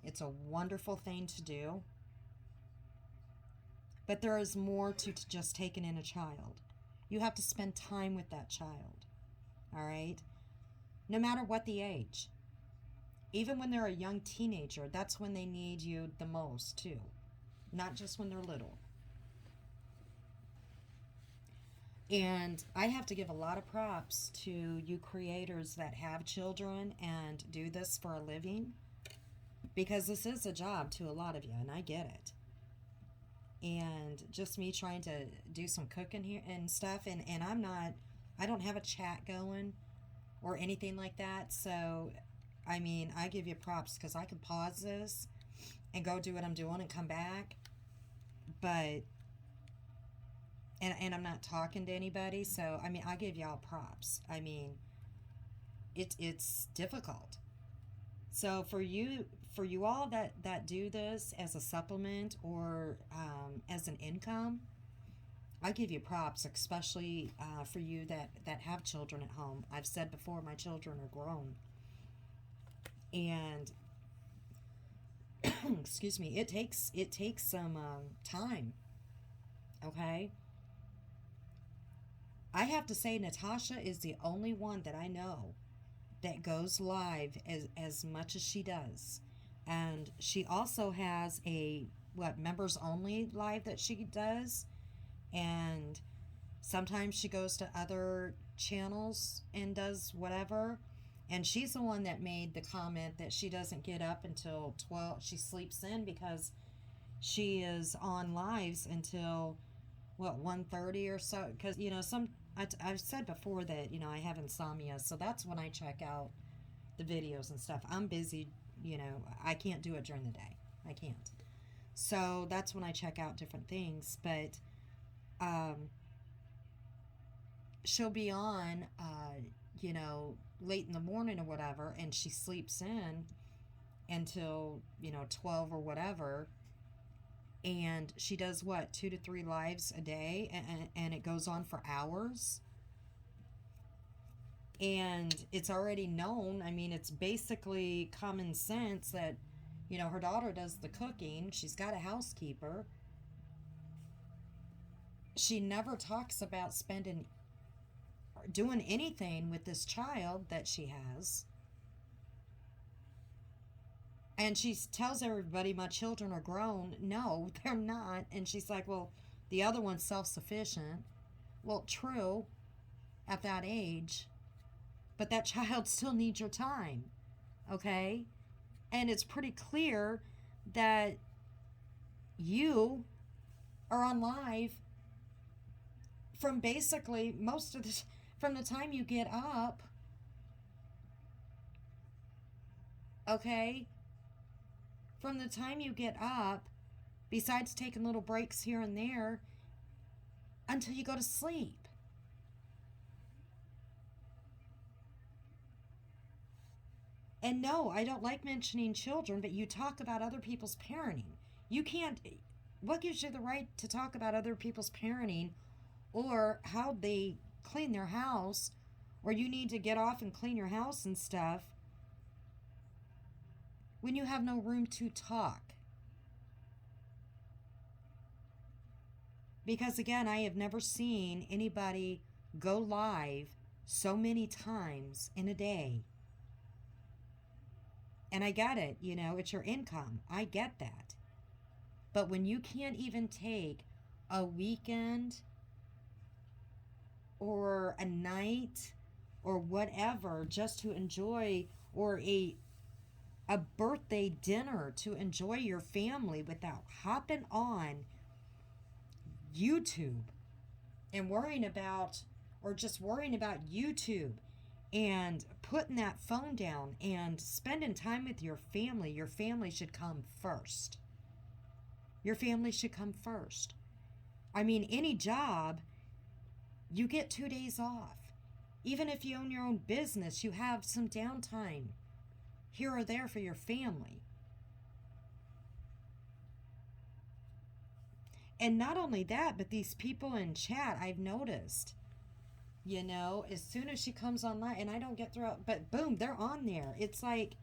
It's a wonderful thing to do. But there is more to just taking in a child. You have to spend time with that child. All right? No matter what the age. Even when they're a young teenager, that's when they need you the most, too. Not just when they're little. And I have to give a lot of props to you creators that have children and do this for a living, because this is a job to a lot of you, and I get it. And just me trying to do some cooking here and stuff, and I don't have a chat going or anything like that. So, I mean, I give you props because I can pause this and go do what I'm doing and come back. But, and I'm not talking to anybody. So, I mean, I give y'all props. I mean, it's difficult. So for you all that do this as a supplement or as an income, I give you props, especially for you that have children at home. I've said before, my children are grown. And, excuse me, it takes some time, okay? I have to say Natasha is the only one that I know that goes live as much as she does. And she also has a members only live that she does, and sometimes she goes to other channels and does whatever. And she's the one that made the comment that she doesn't get up until 12. She sleeps in because she is on lives until 1:30 or so, because I've said before that I have insomnia, so that's when I check out the videos and stuff. I'm busy, I can't do it during the day. I can't. So that's when I check out different things. But she'll be on, late in the morning or whatever, and she sleeps in until 12 or whatever. And she does 2 to 3 lives a day, and it goes on for hours. And it's already known. I mean, it's basically common sense that, her daughter does the cooking. She's got a housekeeper. She never talks about doing anything with this child that she has. And she tells everybody, my children are grown. No, they're not. And she's like, well, the other one's self-sufficient. Well, true, at that age. But that child still needs your time. Okay? And it's pretty clear that you are on live from basically from the time you get up. Okay? From the time you get up, besides taking little breaks here and there, until you go to sleep. And no, I don't like mentioning children, but you talk about other people's parenting. You can't. What gives you the right to talk about other people's parenting or how they clean their house, or you need to get off and clean your house and stuff, when you have no room to talk? Because again, I have never seen anybody go live so many times in a day. And I get it, it's your income. I get that. But when you can't even take a weekend or a night or whatever just to enjoy, or a birthday dinner to enjoy your family without hopping on YouTube and worrying about YouTube and putting that phone down and spending time with your family should come first. Your family should come first. I mean, any job, you get 2 days off. Even if you own your own business, you have some downtime here or there for your family. And not only that, but these people in chat, I've noticed, as soon as she comes online, and I don't get through, but boom, they're on there. It's like,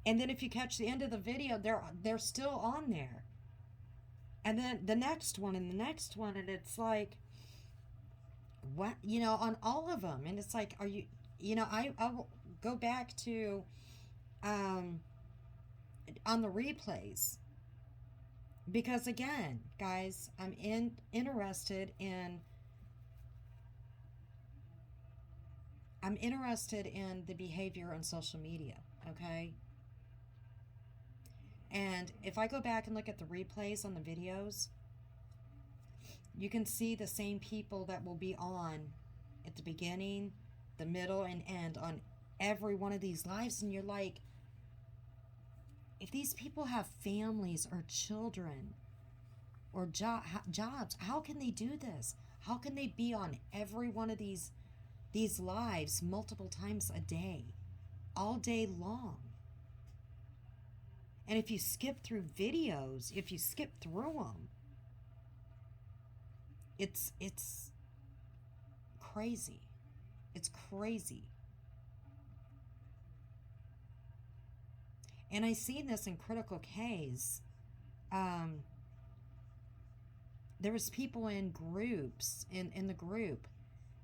and then if you catch the end of the video, they're still on there. And then the next one and the next one, and it's like, what, on all of them. And it's like, are you, I will go back to, um, on the replays. Because again, guys, I'm interested in the behavior on social media, okay? And if I go back and look at the replays on the videos, you can see the same people that will be on at the beginning, the middle, and end on every one of these lives. And you're like, if these people have families or children or jobs, how can they do this? How can they be on every one of these lives multiple times a day, all day long? And if you skip through videos, if you skip through them, it's crazy. It's crazy. And I see this in Critical K's. There was people in groups, in the group,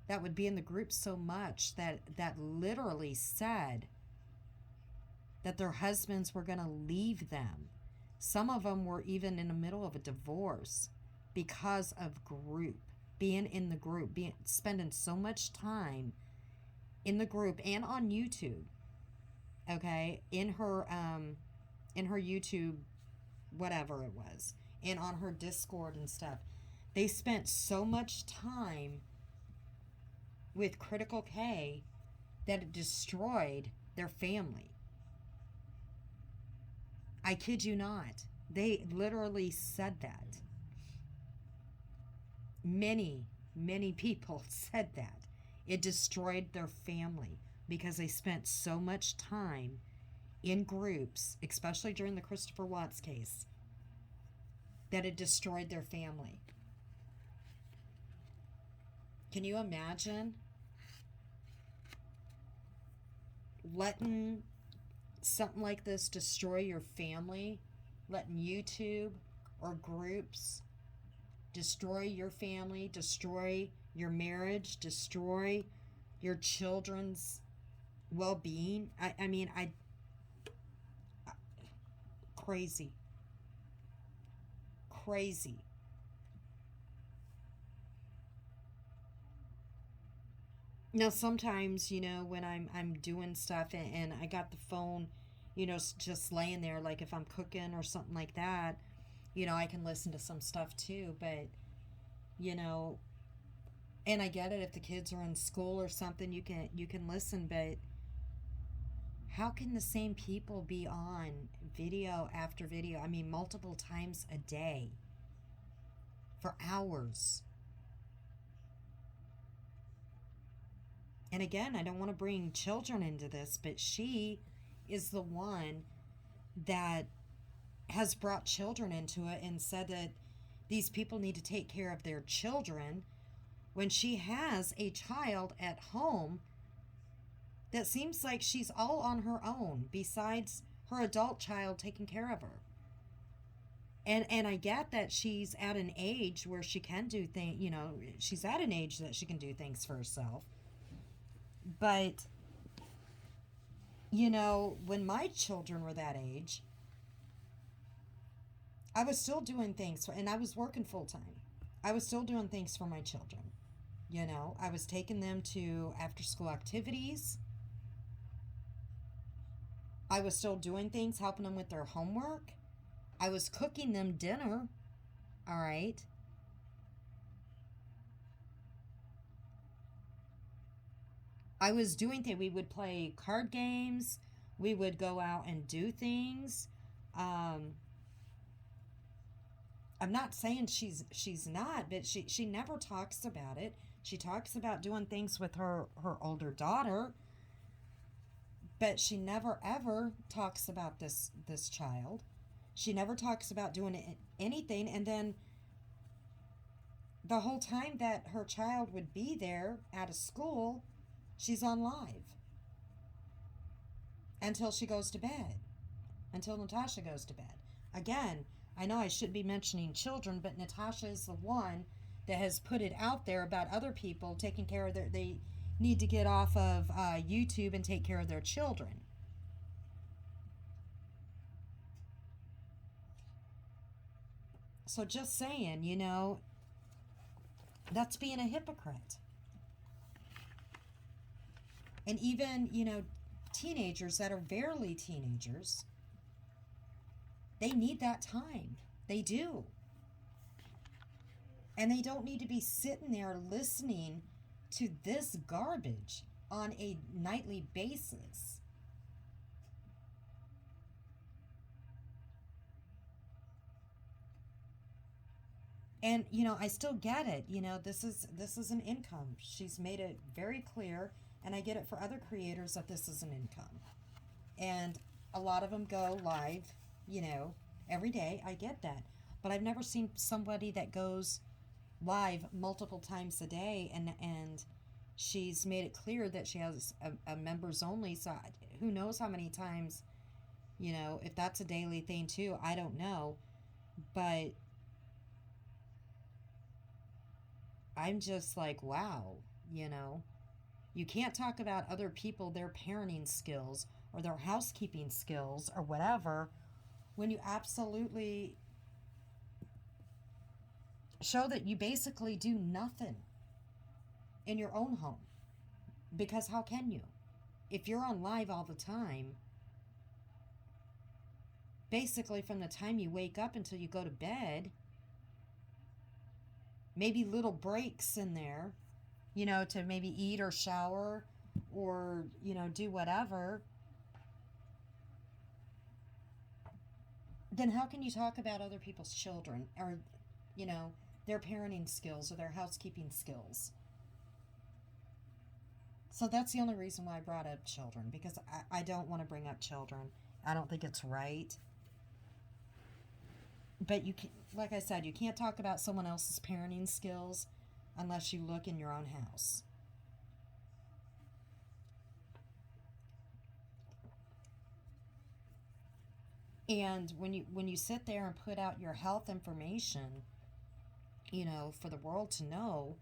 that would be in the group so much that literally said that their husbands were going to leave them. Some of them were even in the middle of a divorce because of being in the group, spending so much time in the group and on YouTube. Okay, in her YouTube, whatever it was, and on her Discord and stuff. They spent so much time with Critical K that it destroyed their family. I kid you not. They literally said that. Many, many people said that. It destroyed their family because they spent so much time in groups, especially during the Christopher Watts case, that it destroyed their family. Can you imagine letting something like this destroy your family? Letting YouTube or groups destroy your family, destroy your marriage, destroy your children's well-being? I mean, crazy. Crazy. Now sometimes, when I'm doing stuff and I got the phone, just laying there, like if I'm cooking or something like that, I can listen to some stuff too. But you know, and I get it, if the kids are in school or something, you can listen. But how can the same people be on video after video? I mean, multiple times a day for hours. And again, I don't want to bring children into this, but she is the one that has brought children into it and said that these people need to take care of their children when she has a child at home that seems like she's all on her own besides her adult child taking care of her. And I get that she's at an age where she can do things, she's at an age that she can do things for herself. But, when my children were that age, I was still doing things, and I was working full time. I was still doing things for my children. I was taking them to after school activities. I was still doing things, helping them with their homework. I was cooking them dinner. All right. I was doing things. We would play card games. We would go out and do things. I'm not saying she's not, but she never talks about it. She talks about doing things with her older daughter, but she never ever talks about this child. She never talks about doing anything. And then the whole time that her child would be there out of school, she's on live until she goes to bed, until Natasha goes to bed. Again, I know I shouldn't be mentioning children, but Natasha is the one that has put it out there about other people taking care of they need to get off of YouTube and take care of their children. So just saying, that's being a hypocrite. And even, teenagers that are barely teenagers, they need that time. They do. And they don't need to be sitting there listening to this garbage on a nightly basis. And I still get it. This is an income. She's made it very clear, and I get it for other creators that this is an income. And a lot of them go live, every day. I get that. But I've never seen somebody that goes live multiple times a day, and she's made it clear that she has a members only. So who knows how many times, if that's a daily thing too, I don't know. But I'm just like, wow, you can't talk about other people, their parenting skills or their housekeeping skills or whatever, when you absolutely show that you basically do nothing in your own home. Because how can you? If you're on live all the time, basically from the time you wake up until you go to bed, maybe little breaks in there, to maybe eat or shower or, do whatever, then how can you talk about other people's children or, their parenting skills or their housekeeping skills? So that's the only reason why I brought up children, because I don't want to bring up children. I don't think it's right. But you can, like I said, you can't talk about someone else's parenting skills unless you look in your own house. And when you sit there and put out your health information, for the world to know,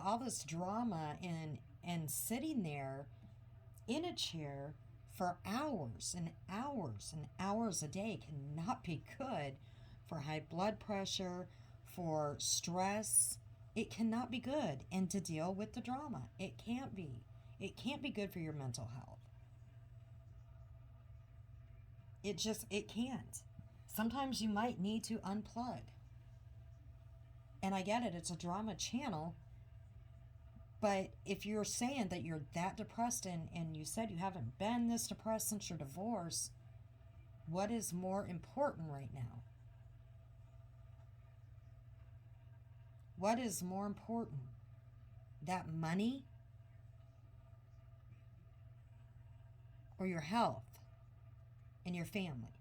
all this drama and sitting there in a chair for hours and hours and hours a day cannot be good for high blood pressure, for stress. It cannot be good. And to deal with the drama, it can't be. It can't be good for your mental health. It can't. Sometimes you might need to unplug. And I get it, it's a drama channel. But if you're saying that you're that depressed and you said you haven't been this depressed since your divorce, what is more important right now? What is more important? That money or your health and your family?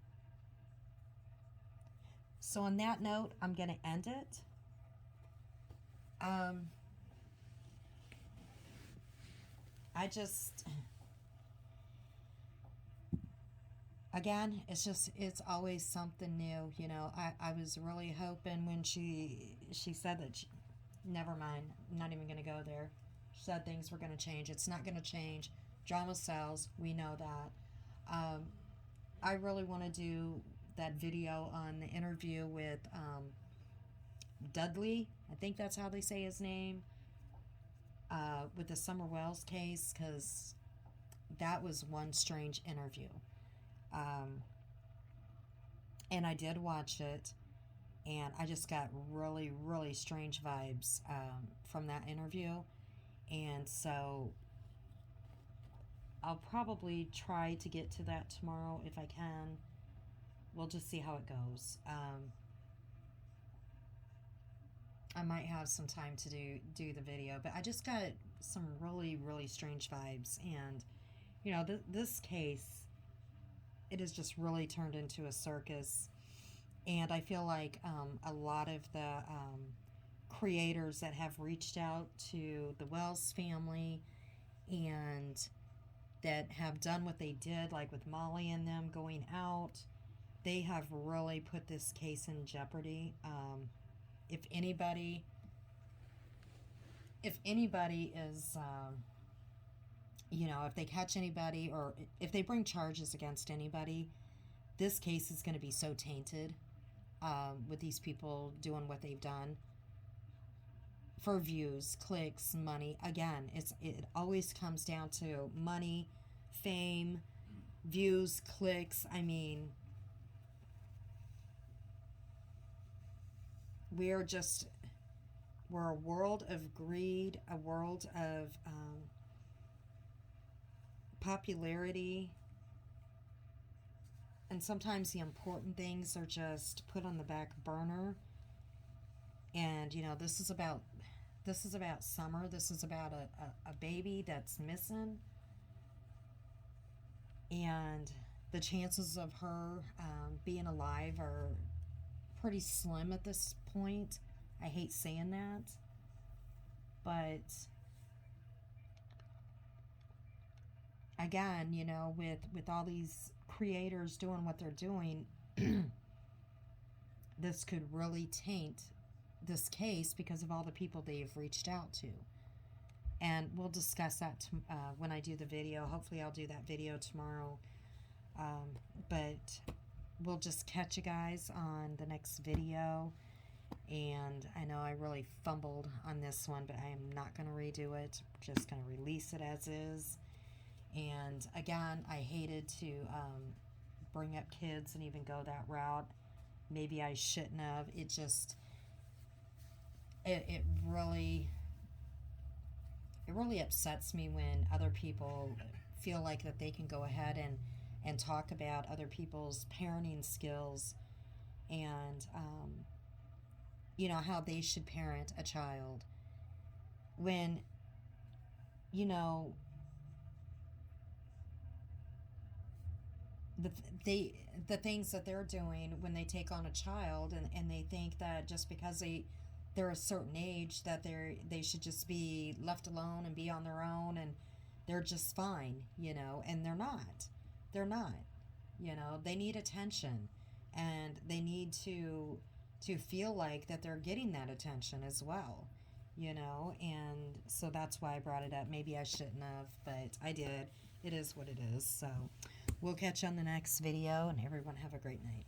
So on that note, I'm going to end it. Again, it's always something new. I was really hoping when she said that never mind, I'm not even going to go there. She said things were going to change. It's not going to change. Drama sells. We know that. I really want to do that video on the interview with Dudley. I think that's how they say his name. With the Summer Wells case, because that was one strange interview. And I did watch it, and I just got really, really strange vibes from that interview. And so I'll probably try to get to that tomorrow if I can. We'll just see how it goes. I might have some time to do the video, but I just got some really, really strange vibes. And, this case, it has just really turned into a circus. And I feel like a lot of the creators that have reached out to the Wells family and that have done what they did, like with Molly and them going out, they have really put this case in jeopardy. If anybody, if anybody is, if they catch anybody or if they bring charges against anybody, this case is going to be so tainted with these people doing what they've done for views, clicks, money. Again, it always comes down to money, fame, views, clicks. I mean, we're a world of greed, a world of popularity, and sometimes the important things are just put on the back burner. And this is about Summer. This is about a baby that's missing, and the chances of her being alive are pretty slim at this point. I hate saying that, but again, with all these creators doing what they're doing, this could really taint this case because of all the people they've reached out to. And we'll discuss that when I do the video. Hopefully I'll do that video tomorrow. But we'll just catch you guys on the next video. And I know I really fumbled on this one, but I am not going to redo it. I'm just going to release it as is. And again, I hated to bring up kids and even go that route. Maybe I shouldn't have. It just, it really upsets me when other people feel like that they can go ahead and talk about other people's parenting skills and how they should parent a child when the things that they're doing when they take on a child, and they think that just because they're a certain age that they should just be left alone and be on their own and they're just fine, and they're not. They need attention, and they need to feel like that they're getting that attention as well, and so that's why I brought it up. Maybe I shouldn't have, but I did. It is what it is. So we'll catch you on the next video, and everyone have a great night.